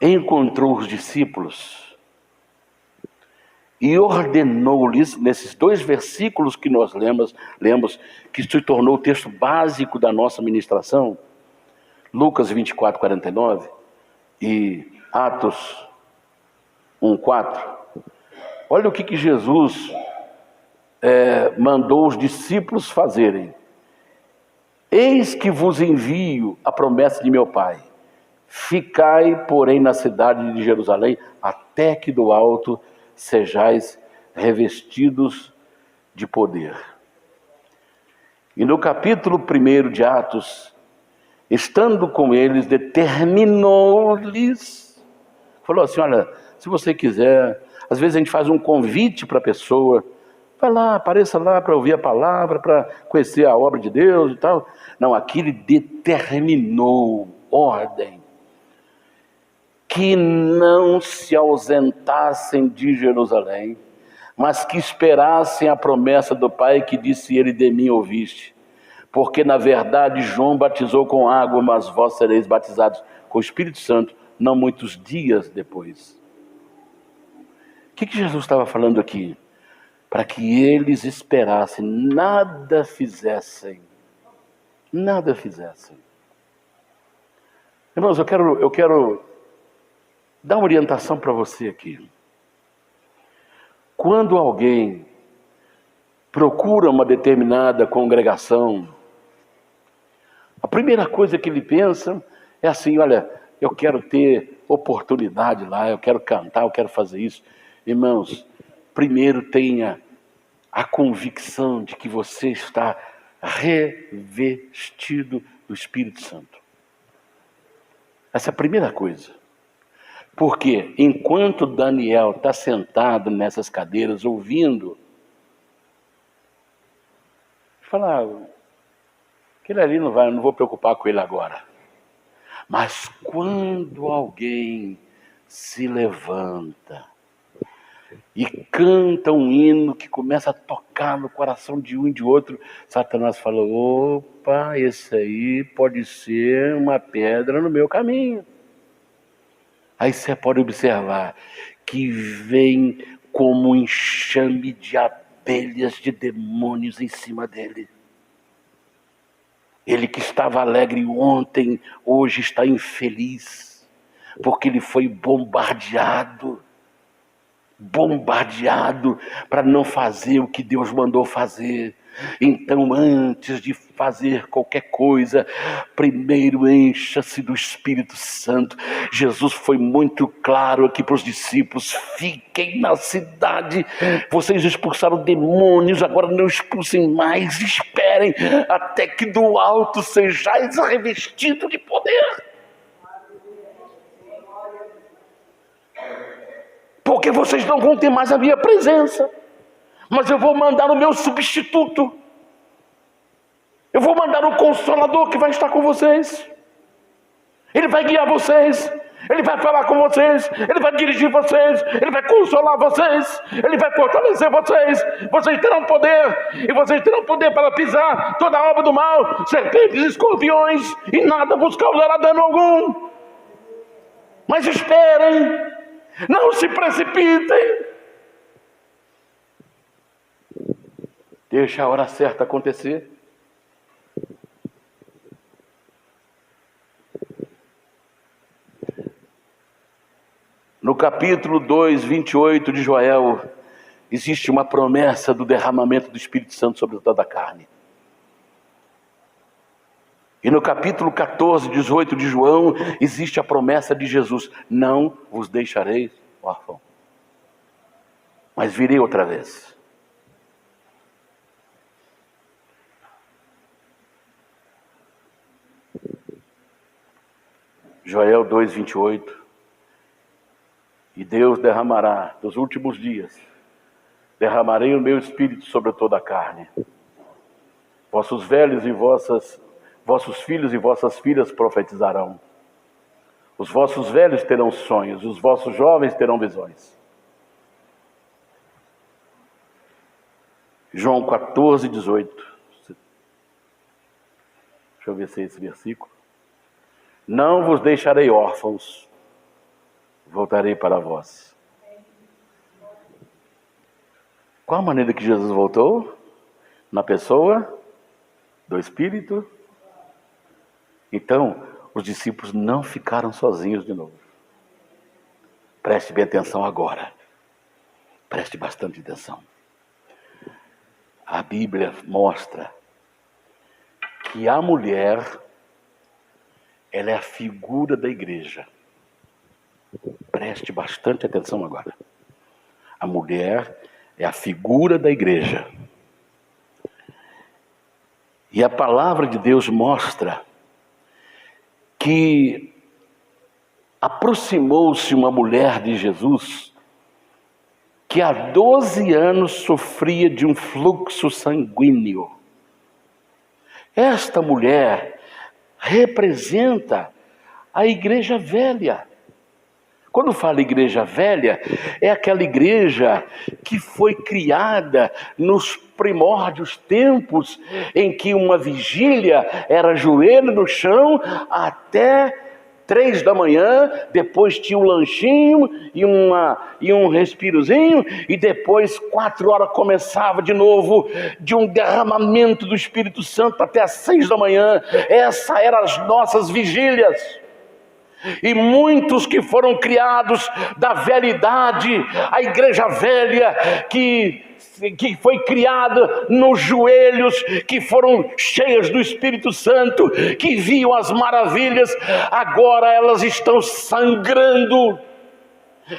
encontrou os discípulos e ordenou-lhes, nesses 2 versículos que nós lemos, que se tornou o texto básico da nossa ministração, Lucas 24, 49 e Atos 1, 4. Olha o que Jesus mandou os discípulos fazerem. Eis que vos envio a promessa de meu Pai. Ficai, porém, na cidade de Jerusalém, até que do alto sejais revestidos de poder. E no capítulo 1 de Atos, estando com eles, determinou-lhes, falou assim, olha, se você quiser, às vezes a gente faz um convite para a pessoa, vai lá, apareça lá para ouvir a palavra, para conhecer a obra de Deus e tal. Não, aqui ele determinou ordem, que não se ausentassem de Jerusalém, mas que esperassem a promessa do Pai que disse ele, de mim ouviste. Porque na verdade João batizou com água, mas vós sereis batizados com o Espírito Santo, não muitos dias depois. O que Jesus estava falando aqui? Para que eles esperassem, nada fizessem. Nada fizessem. Irmãos, eu quero dar uma orientação para você aqui. Quando alguém procura uma determinada congregação, a primeira coisa que ele pensa é assim, olha, eu quero ter oportunidade lá, eu quero cantar, eu quero fazer isso. Irmãos, primeiro tenha a convicção de que você está revestido do Espírito Santo. Essa é a primeira coisa. Porque enquanto Daniel está sentado nessas cadeiras ouvindo, fala, aquele ali não vou preocupar com ele agora. Mas quando alguém se levanta e canta um hino que começa a tocar no coração de um e de outro, Satanás fala, opa, esse aí pode ser uma pedra no meu caminho. Aí você pode observar que vem como um enxame de abelhas, de demônios em cima dele. Ele que estava alegre ontem, hoje está infeliz, porque ele foi bombardeado para não fazer o que Deus mandou fazer. Então, antes de fazer qualquer coisa, primeiro encha-se do Espírito Santo. Jesus foi muito claro aqui para os discípulos, fiquem na cidade, vocês expulsaram demônios, agora não expulsem mais, esperem até que do alto sejais revestidos de poder. Porque vocês não vão ter mais a minha presença, mas eu vou mandar o meu substituto, eu vou mandar o Consolador que vai estar com vocês, ele vai guiar vocês, ele vai falar com vocês, ele vai dirigir vocês, ele vai consolar vocês, ele vai fortalecer vocês, vocês terão poder, e vocês terão poder para pisar toda a obra do mal, serpentes e escorpiões, e nada vos causará dano algum. Mas esperem, não se precipitem, deixa a hora certa acontecer. No capítulo 2, 28 de Joel, existe uma promessa do derramamento do Espírito Santo sobre toda a carne. E no capítulo 14, 18 de João, existe a promessa de Jesus, não vos deixarei órfão, mas virei outra vez. Joel 2, 28. E Deus derramará, nos últimos dias, derramarei o meu Espírito sobre toda a carne. Vossos velhos e vossos filhos e vossas filhas profetizarão. Os vossos velhos terão sonhos, os vossos jovens terão visões. João 14, 18. Deixa eu ver se é esse versículo. Não vos deixarei órfãos, voltarei para vós. Qual a maneira que Jesus voltou? Na pessoa do Espírito. Então, os discípulos não ficaram sozinhos de novo. Preste bem atenção agora. Preste bastante atenção. A Bíblia mostra que a mulher, ela é a figura da igreja. Preste bastante atenção agora. A mulher é a figura da igreja. E a palavra de Deus mostra que aproximou-se uma mulher de Jesus que há 12 anos sofria de um fluxo sanguíneo. Esta mulher representa a igreja velha. Quando fala igreja velha, é aquela igreja que foi criada nos primórdios tempos, em que uma vigília era joelho no chão até 3 da manhã, depois tinha um lanchinho e um respirozinho, e depois 4 horas começava de novo, de um derramamento do Espírito Santo até as 6 da manhã. Essa eram as nossas vigílias. E muitos que foram criados da velha idade, a igreja velha que foi criada nos joelhos, que foram cheias do Espírito Santo, que viam as maravilhas, agora elas estão sangrando.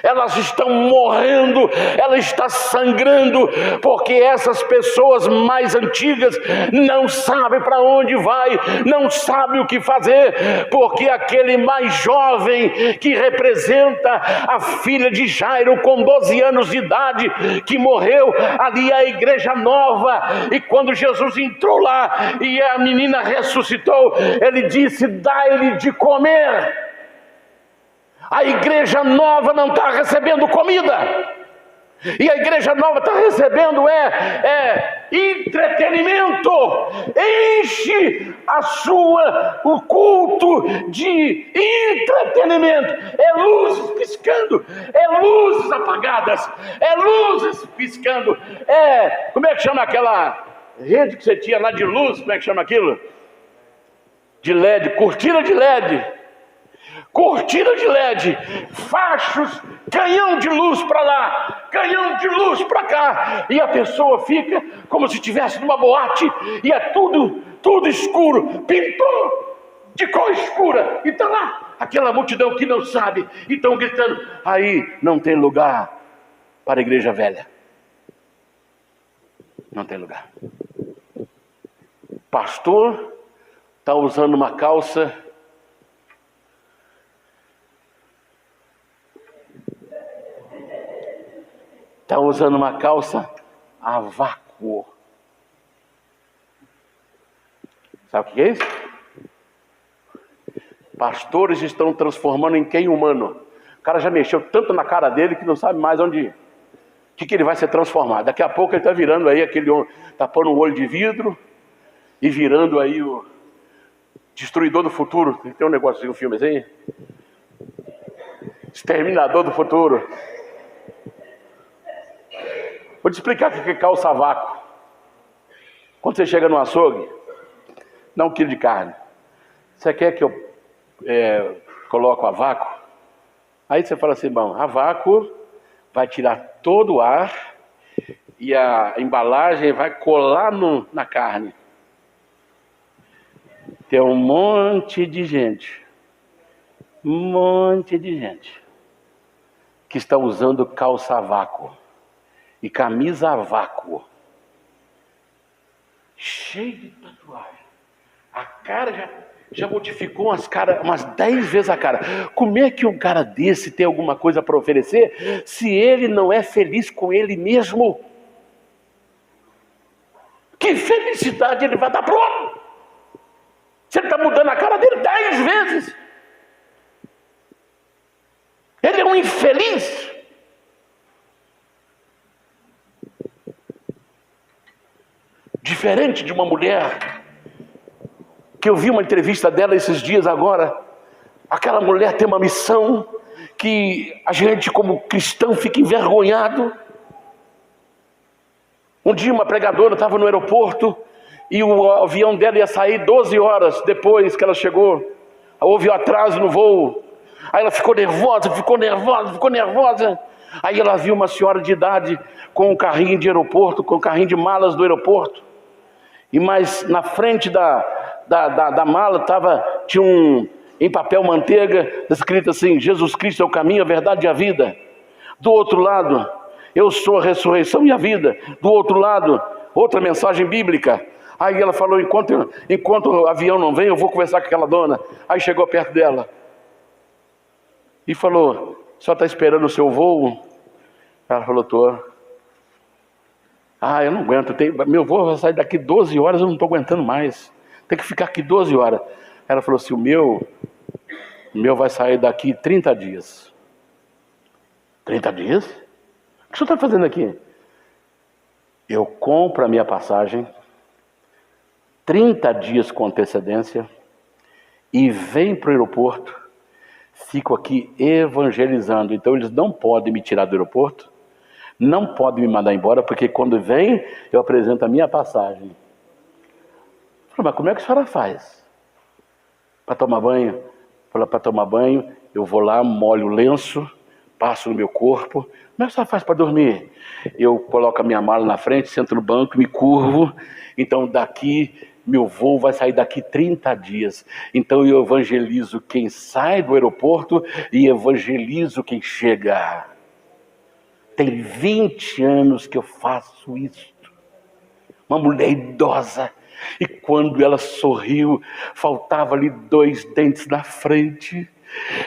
Elas estão morrendo, ela está sangrando, porque essas pessoas mais antigas não sabem para onde vai, não sabem o que fazer, porque aquele mais jovem que representa a filha de Jairo com 12 anos de idade, que morreu, ali é a igreja nova. E quando Jesus entrou lá e a menina ressuscitou, ele disse: dá-lhe de comer. A igreja nova não está recebendo comida, e a igreja nova está recebendo entretenimento. Enche o culto de entretenimento, é luzes piscando, é luzes apagadas, é luzes piscando, como é que chama aquela rede que você tinha lá de luz, como é que chama aquilo? De LED, cortina de LED. Cortina de LED, fachos, canhão de luz para lá, canhão de luz para cá, e a pessoa fica como se estivesse numa boate, e é tudo escuro, pintou de cor escura, e está lá aquela multidão que não sabe, e estão gritando. Aí não tem lugar para a igreja velha, não tem lugar. Pastor está usando uma calça a vácuo. Sabe o que é isso? Pastores estão transformando em quem humano. O cara já mexeu tanto na cara dele que não sabe mais onde ir. O que ele vai ser transformado? Daqui a pouco ele está virando aí está pondo um olho de vidro e virando aí o Destruidor do Futuro. Tem um negocinho, um filme assim? Exterminador do Futuro. Vou te explicar o que é calça a vácuo. Quando você chega no açougue, dá 1 quilo de carne. Você quer que eu coloque a vácuo? Aí você fala assim: bom, a vácuo vai tirar todo o ar e a embalagem vai colar na carne. Tem um monte de gente que está usando calça a vácuo e camisa a vácuo, cheio de tatuagem. A cara já modificou umas 10 vezes a cara. Como é que um cara desse tem alguma coisa para oferecer se ele não é feliz com ele mesmo? Que felicidade ele vai dar para o outro se ele está mudando a cara dele 10 vezes? Ele é um infeliz. Diferente de uma mulher que eu vi uma entrevista dela esses dias agora. Aquela mulher tem uma missão que a gente como cristão fica envergonhado. Um dia uma pregadora estava no aeroporto e o avião dela ia sair 12 horas depois que ela chegou. Houve um atraso no voo. Aí ela ficou nervosa. Aí ela viu uma senhora de idade com um carrinho de aeroporto, com um carrinho de malas do aeroporto. E mais na frente da mala tinha em papel manteiga, escrito assim: Jesus Cristo é o caminho, a verdade e a vida. Do outro lado, eu sou a ressurreição e a vida. Do outro lado, outra mensagem bíblica. Aí ela falou: enquanto o avião não vem, eu vou conversar com aquela dona. Aí chegou perto dela e falou: a senhora está esperando o seu voo? Ela falou: estou. Eu não aguento, meu voo vai sair daqui 12 horas, eu não estou aguentando mais. Tem que ficar aqui 12 horas. Ela falou assim: o meu vai sair daqui 30 dias. 30 dias? O que o senhor está fazendo aqui? Eu compro a minha passagem 30 dias com antecedência e venho para o aeroporto, fico aqui evangelizando. Então eles não podem me tirar do aeroporto, não podem me mandar embora, porque quando vem eu apresento a minha passagem. Eu falei: mas como é que a senhora faz para tomar banho? Para tomar banho, eu vou lá, molho o lenço, passo no meu corpo. Como é que a senhora faz para dormir? Eu coloco a minha mala na frente, sento no banco, me curvo. Então meu voo vai sair daqui 30 dias. Então eu evangelizo quem sai do aeroporto e evangelizo quem chega. Tem 20 anos que eu faço isso. Uma mulher idosa. E quando ela sorriu, faltava ali 2 dentes na frente.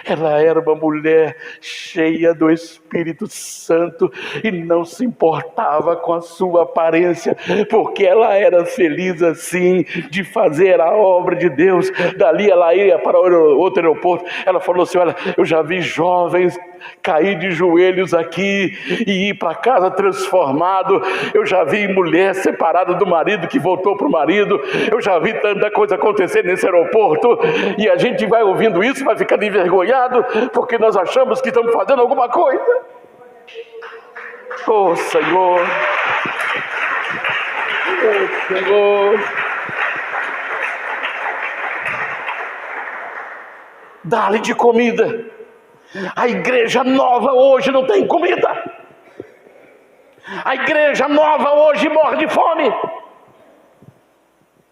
Ela era uma mulher cheia do Espírito Santo e não se importava com a sua aparência, porque ela era feliz assim de fazer a obra de Deus. Dali ela ia para outro aeroporto. Ela falou assim: olha, eu já vi jovens cair de joelhos aqui e ir para casa transformado. Eu já vi mulher separada do marido que voltou para o marido. Eu já vi tanta coisa acontecer nesse aeroporto. E a gente vai ouvindo isso, vai ficando envergonhado, porque nós achamos que estamos fazendo alguma coisa. Oh Senhor, oh Senhor, dá-lhe de comida. A igreja nova hoje não tem comida. A igreja nova hoje morre de fome.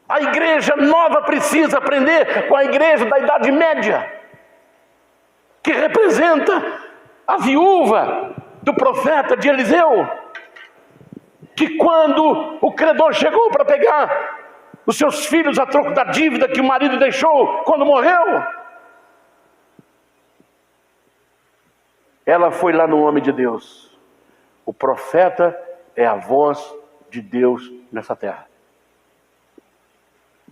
A igreja nova precisa aprender com a igreja da Idade Média, que representa a viúva do profeta de Eliseu, que quando o credor chegou para pegar os seus filhos a troco da dívida que o marido deixou quando morreu, ela foi lá no homem de Deus. O profeta é a voz de Deus nessa terra.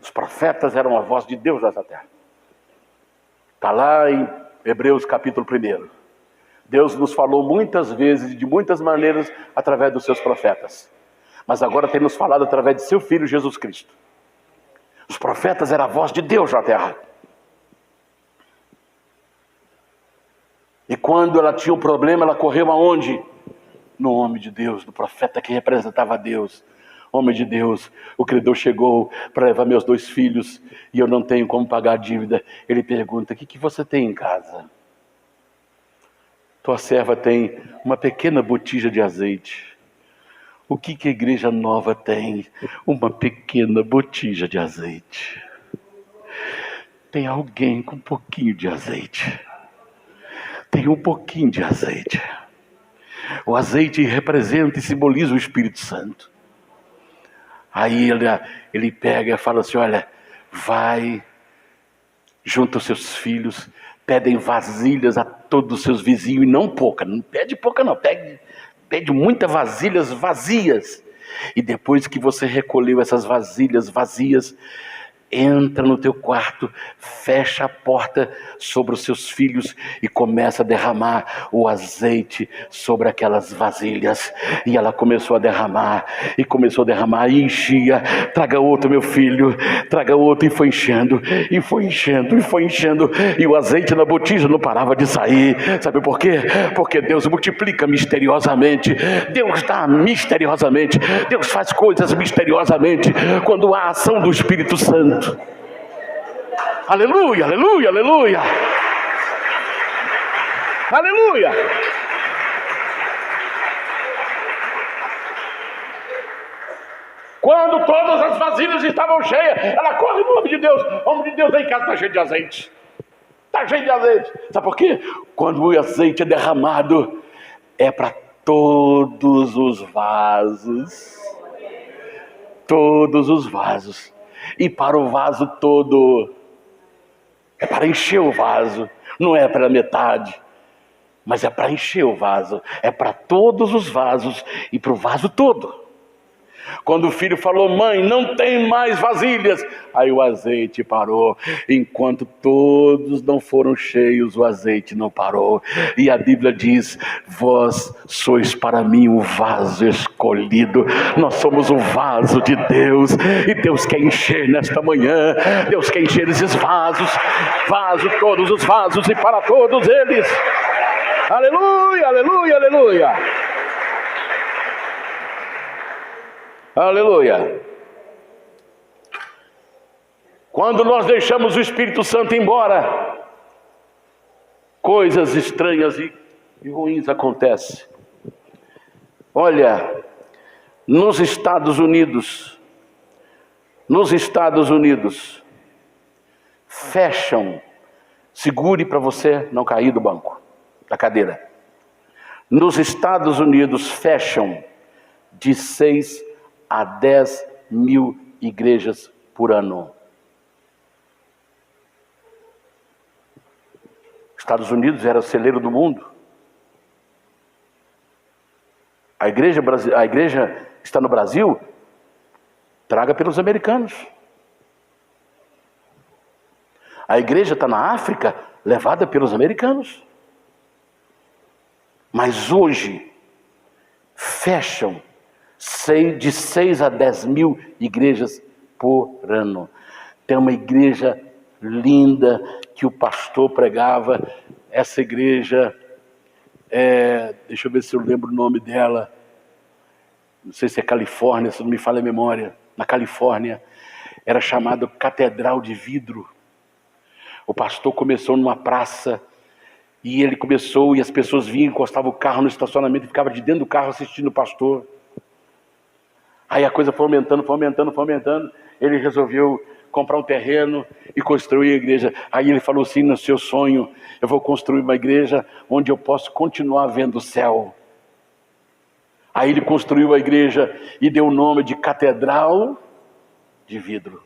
Os profetas eram a voz de Deus nessa terra. Está lá em Hebreus capítulo 1. Deus nos falou muitas vezes, de muitas maneiras, através dos seus profetas. Mas agora tem nos falado através de seu Filho Jesus Cristo. Os profetas eram a voz de Deus na terra. E quando ela tinha um problema, ela correu aonde? No homem de Deus, no profeta que representava Deus. Homem de Deus, o credor chegou para levar meus 2 filhos e eu não tenho como pagar a dívida. Ele pergunta: o que você tem em casa? Tua serva tem uma pequena botija de azeite. O que a igreja nova tem? Uma pequena botija de azeite. Tem alguém com um pouquinho de azeite. Tem um pouquinho de azeite. O azeite representa e simboliza o Espírito Santo. Aí ele pega e fala assim: olha, vai, junta os seus filhos, pedem vasilhas a todos os seus vizinhos, e não pouca, não pede pouca não, pede muitas vasilhas vazias. E depois que você recolheu essas vasilhas vazias, entra no teu quarto, fecha a porta sobre os seus filhos e começa a derramar o azeite sobre aquelas vasilhas. E ela começou a derramar, e enchia. Traga outro, meu filho, traga outro. E foi enchendo, e foi enchendo, e foi enchendo. E o azeite na botija não parava de sair. Sabe por quê? Porque Deus multiplica misteriosamente. Deus dá misteriosamente. Deus faz coisas misteriosamente quando há a ação do Espírito Santo. Aleluia, aleluia, aleluia. Aleluia. Quando todas as vasilhas estavam cheias, ela corre no nome de Deus. O homem de Deus aí em casa está cheio de azeite. Está cheio de azeite. Sabe por quê? Quando o azeite é derramado, é para todos os vasos. Todos os vasos. E para o vaso todo, é para encher o vaso, não é para metade, mas é para encher o vaso, é para todos os vasos e para o vaso todo. Quando o filho falou: mãe, não tem mais vasilhas, aí o azeite parou. Enquanto todos não foram cheios, o azeite não parou. E a Bíblia diz: vós sois para mim o vaso escolhido. Nós somos o vaso de Deus, e Deus quer encher nesta manhã. Deus quer encher esses vasos, todos os vasos, e para todos eles. Aleluia, aleluia, aleluia. Aleluia. Quando nós deixamos o Espírito Santo embora, coisas estranhas e ruins acontecem. Olha, nos Estados Unidos, fecham, segure para você não cair do banco, da cadeira. Nos Estados Unidos fecham de 6 a 10 mil igrejas por ano. Estados Unidos era o celeiro do mundo. A igreja está no Brasil, traga pelos americanos. A igreja está na África, levada pelos americanos. Mas hoje, fecham de 6 a 10 mil igrejas por ano. Tem uma igreja linda que o pastor pregava. Essa igreja, deixa eu ver se eu lembro o nome dela. Não sei se é Califórnia, se não me falha a memória. Na Califórnia, era chamado Catedral de Vidro. O pastor começou numa praça, e ele começou, e as pessoas vinham, encostavam o carro no estacionamento e ficavam de dentro do carro assistindo o pastor. Aí a coisa foi aumentando. Ele resolveu comprar um terreno e construir a igreja. Aí ele falou assim: no seu sonho, eu vou construir uma igreja onde eu posso continuar vendo o céu. Aí ele construiu a igreja e deu o nome de Catedral de Vidro.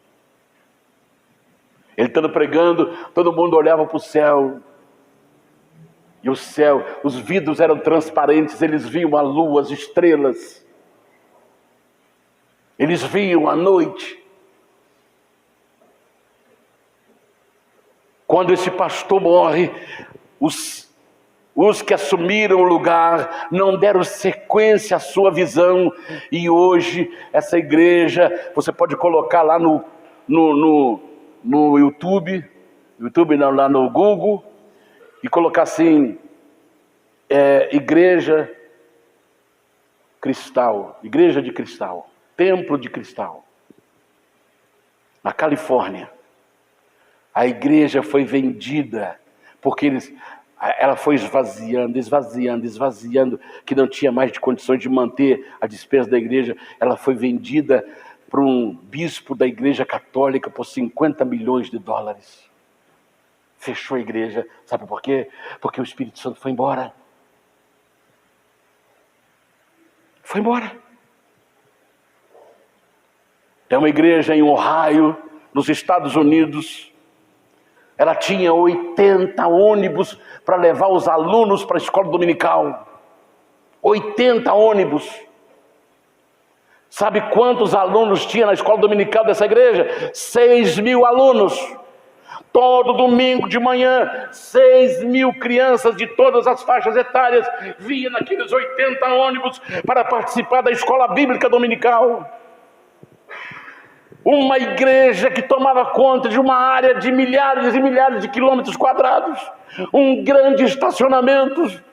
Ele estando pregando, todo mundo olhava para o céu. E o céu, os vidros eram transparentes, eles viam a lua, as estrelas. Eles viam a noite. Quando esse pastor morre, os que assumiram o lugar não deram sequência à sua visão. E hoje, essa igreja, você pode colocar lá no YouTube não, lá no Google, e colocar assim, igreja cristal, igreja de cristal. Templo de cristal. Na Califórnia, a igreja foi vendida, porque ela foi esvaziando, que não tinha mais de condições de manter a despesa da igreja. Ela foi vendida para um bispo da igreja católica por $50 milhões. Fechou a igreja. Sabe por quê? Porque o Espírito Santo foi embora. Foi embora. Tem uma igreja em Ohio, nos Estados Unidos. Ela tinha 80 ônibus para levar os alunos para a escola dominical. 80 ônibus. Sabe quantos alunos tinha na escola dominical dessa igreja? 6.000 alunos. Todo domingo de manhã, 6.000 crianças de todas as faixas etárias vinham naqueles 80 ônibus para participar da escola bíblica dominical. Uma igreja que tomava conta de uma área de milhares e milhares de quilômetros quadrados, um grande estacionamento.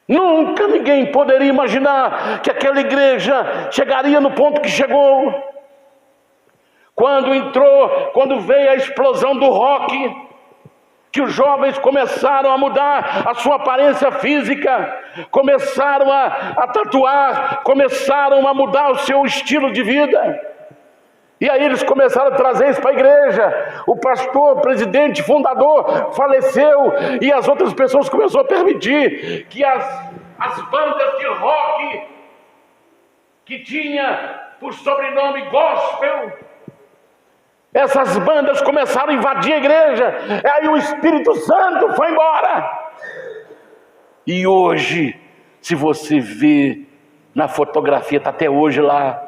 Nunca ninguém poderia imaginar que aquela igreja chegaria no ponto que chegou. Quando veio a explosão do rock, que os jovens começaram a mudar a sua aparência física, começaram a tatuar, começaram a mudar o seu estilo de vida. E aí eles começaram a trazer isso para a igreja. O pastor, presidente, fundador faleceu, e as outras pessoas começaram a permitir que as bandas de rock, que tinha por sobrenome gospel, essas bandas começaram a invadir a igreja. Aí o Espírito Santo foi embora. E hoje, se você vê na fotografia, está até hoje lá,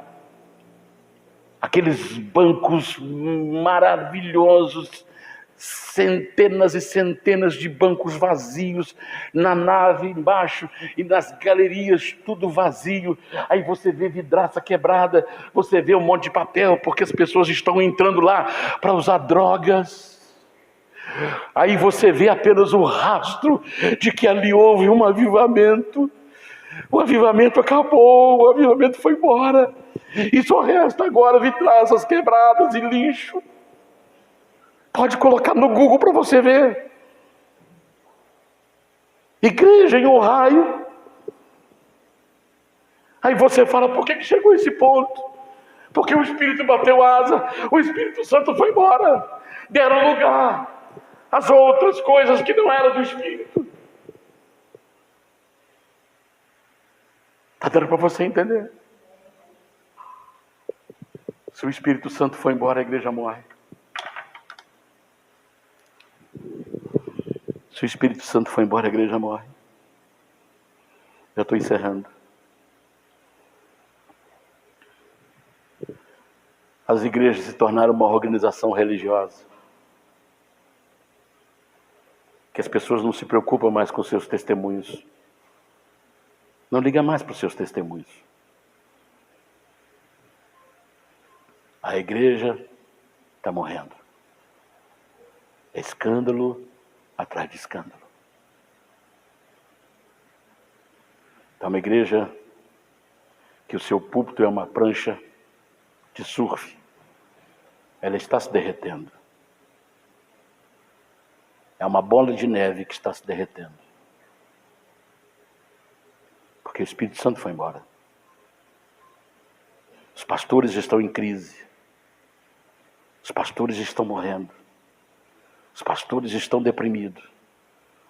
aqueles bancos maravilhosos, centenas e centenas de bancos vazios na nave embaixo e nas galerias, tudo vazio. Aí você vê vidraça quebrada, você vê um monte de papel, porque as pessoas estão entrando lá para usar drogas. Aí você vê apenas o rastro de que ali houve um avivamento. O avivamento acabou, o avivamento foi embora, e só resta agora vidraças quebradas e lixo. Pode colocar no Google para você ver. Igreja em Ohio. Aí você fala, por que chegou esse ponto? Porque o Espírito bateu asa, o Espírito Santo foi embora. Deram lugar às outras coisas que não eram do Espírito. Está dando para você entender? Se o Espírito Santo for embora, a igreja morre. Se o Espírito Santo for embora, a igreja morre. Já estou encerrando. As igrejas se tornaram uma organização religiosa, que as pessoas não se preocupam mais com seus testemunhos. Não liga mais para os seus testemunhos. A igreja está morrendo. É escândalo atrás de escândalo. Está uma igreja que o seu púlpito é uma prancha de surf. Ela está se derretendo. É uma bola de neve que está se derretendo. Porque o Espírito Santo foi embora. Os pastores estão em crise. Os pastores estão morrendo. Os pastores estão deprimidos.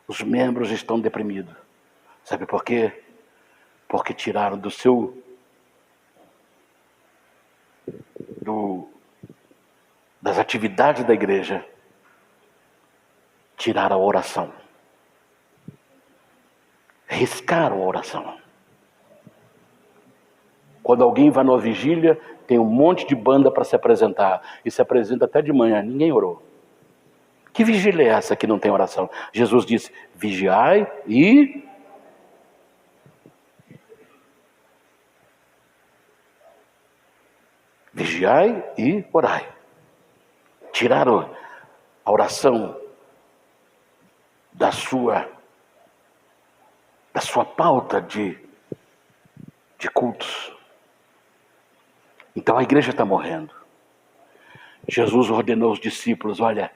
Os membros estão deprimidos. Sabe por quê? Porque tiraram das atividades da igreja, tiraram a oração. Riscaram a oração. Quando alguém vai numa vigília, tem um monte de banda para se apresentar. E se apresenta até de manhã. Ninguém orou. Que vigília é essa que não tem oração? Jesus disse, vigiai e... Vigiai e orai. Tiraram a oração da sua pauta de cultos. Então a igreja está morrendo. Jesus ordenou aos discípulos, olha,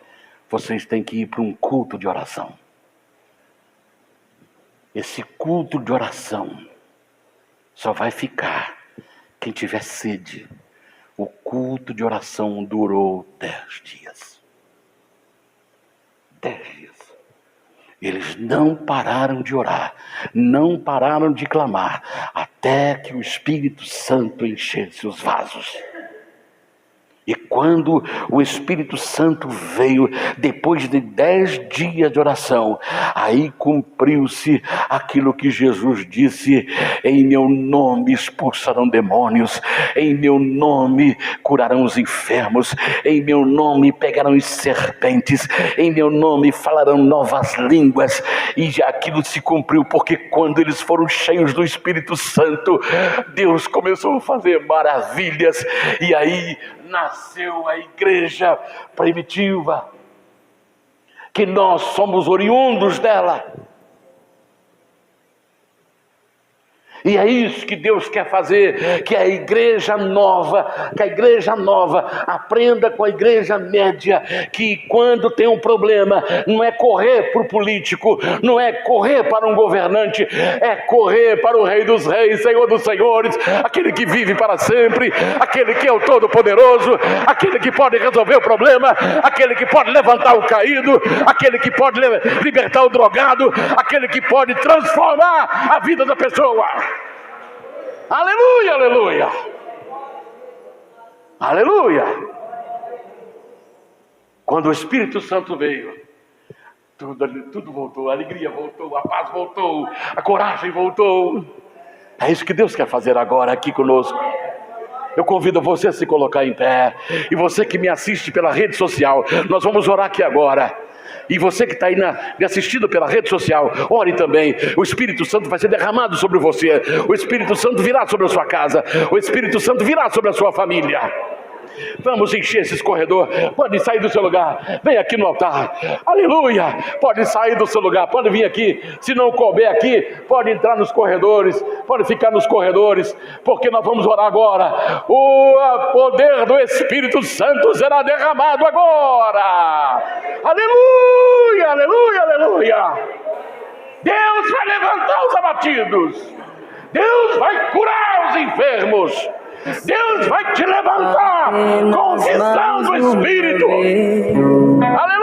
vocês têm que ir para um culto de oração. Esse culto de oração só vai ficar quem tiver sede. O culto de oração durou 10 dias. 10 dias. Eles não pararam de orar, não pararam de clamar, até que o Espírito Santo enchesse os vasos. E quando o Espírito Santo veio, depois de 10 dias de oração, aí cumpriu-se aquilo que Jesus disse: em meu nome expulsarão demônios, em meu nome curarão os enfermos, em meu nome pegarão as serpentes, em meu nome falarão novas línguas. E aquilo se cumpriu, porque quando eles foram cheios do Espírito Santo, Deus começou a fazer maravilhas. E aí nasceu a igreja primitiva, que nós somos oriundos dela. E é isso que Deus quer fazer, que a igreja nova aprenda com a igreja média, que quando tem um problema, não é correr para o político, não é correr para um governante, é correr para o Rei dos Reis, Senhor dos Senhores, aquele que vive para sempre, aquele que é o Todo-Poderoso, aquele que pode resolver o problema, aquele que pode levantar o caído, aquele que pode libertar o drogado, aquele que pode transformar a vida da pessoa. Aleluia, aleluia, aleluia. Quando o Espírito Santo veio, tudo voltou, a alegria voltou, a paz voltou, a coragem voltou. É isso que Deus quer fazer agora aqui conosco. Eu convido você a se colocar em pé, e você que me assiste pela rede social, nós vamos orar aqui agora. E você que está aí me assistindo pela rede social, ore também. O Espírito Santo vai ser derramado sobre você. O Espírito Santo virá sobre a sua casa. O Espírito Santo virá sobre a sua família. Vamos encher esses corredores. Pode sair do seu lugar, vem aqui no altar. Aleluia. Pode sair do seu lugar, pode vir aqui. Se não couber aqui, pode entrar nos corredores, pode ficar nos corredores, porque nós vamos orar agora. O poder do Espírito Santo será derramado agora. Aleluia, aleluia, aleluia. Deus vai levantar os abatidos, Deus vai curar os enfermos, Deus vai te levantar com visão do Espírito. Aleluia.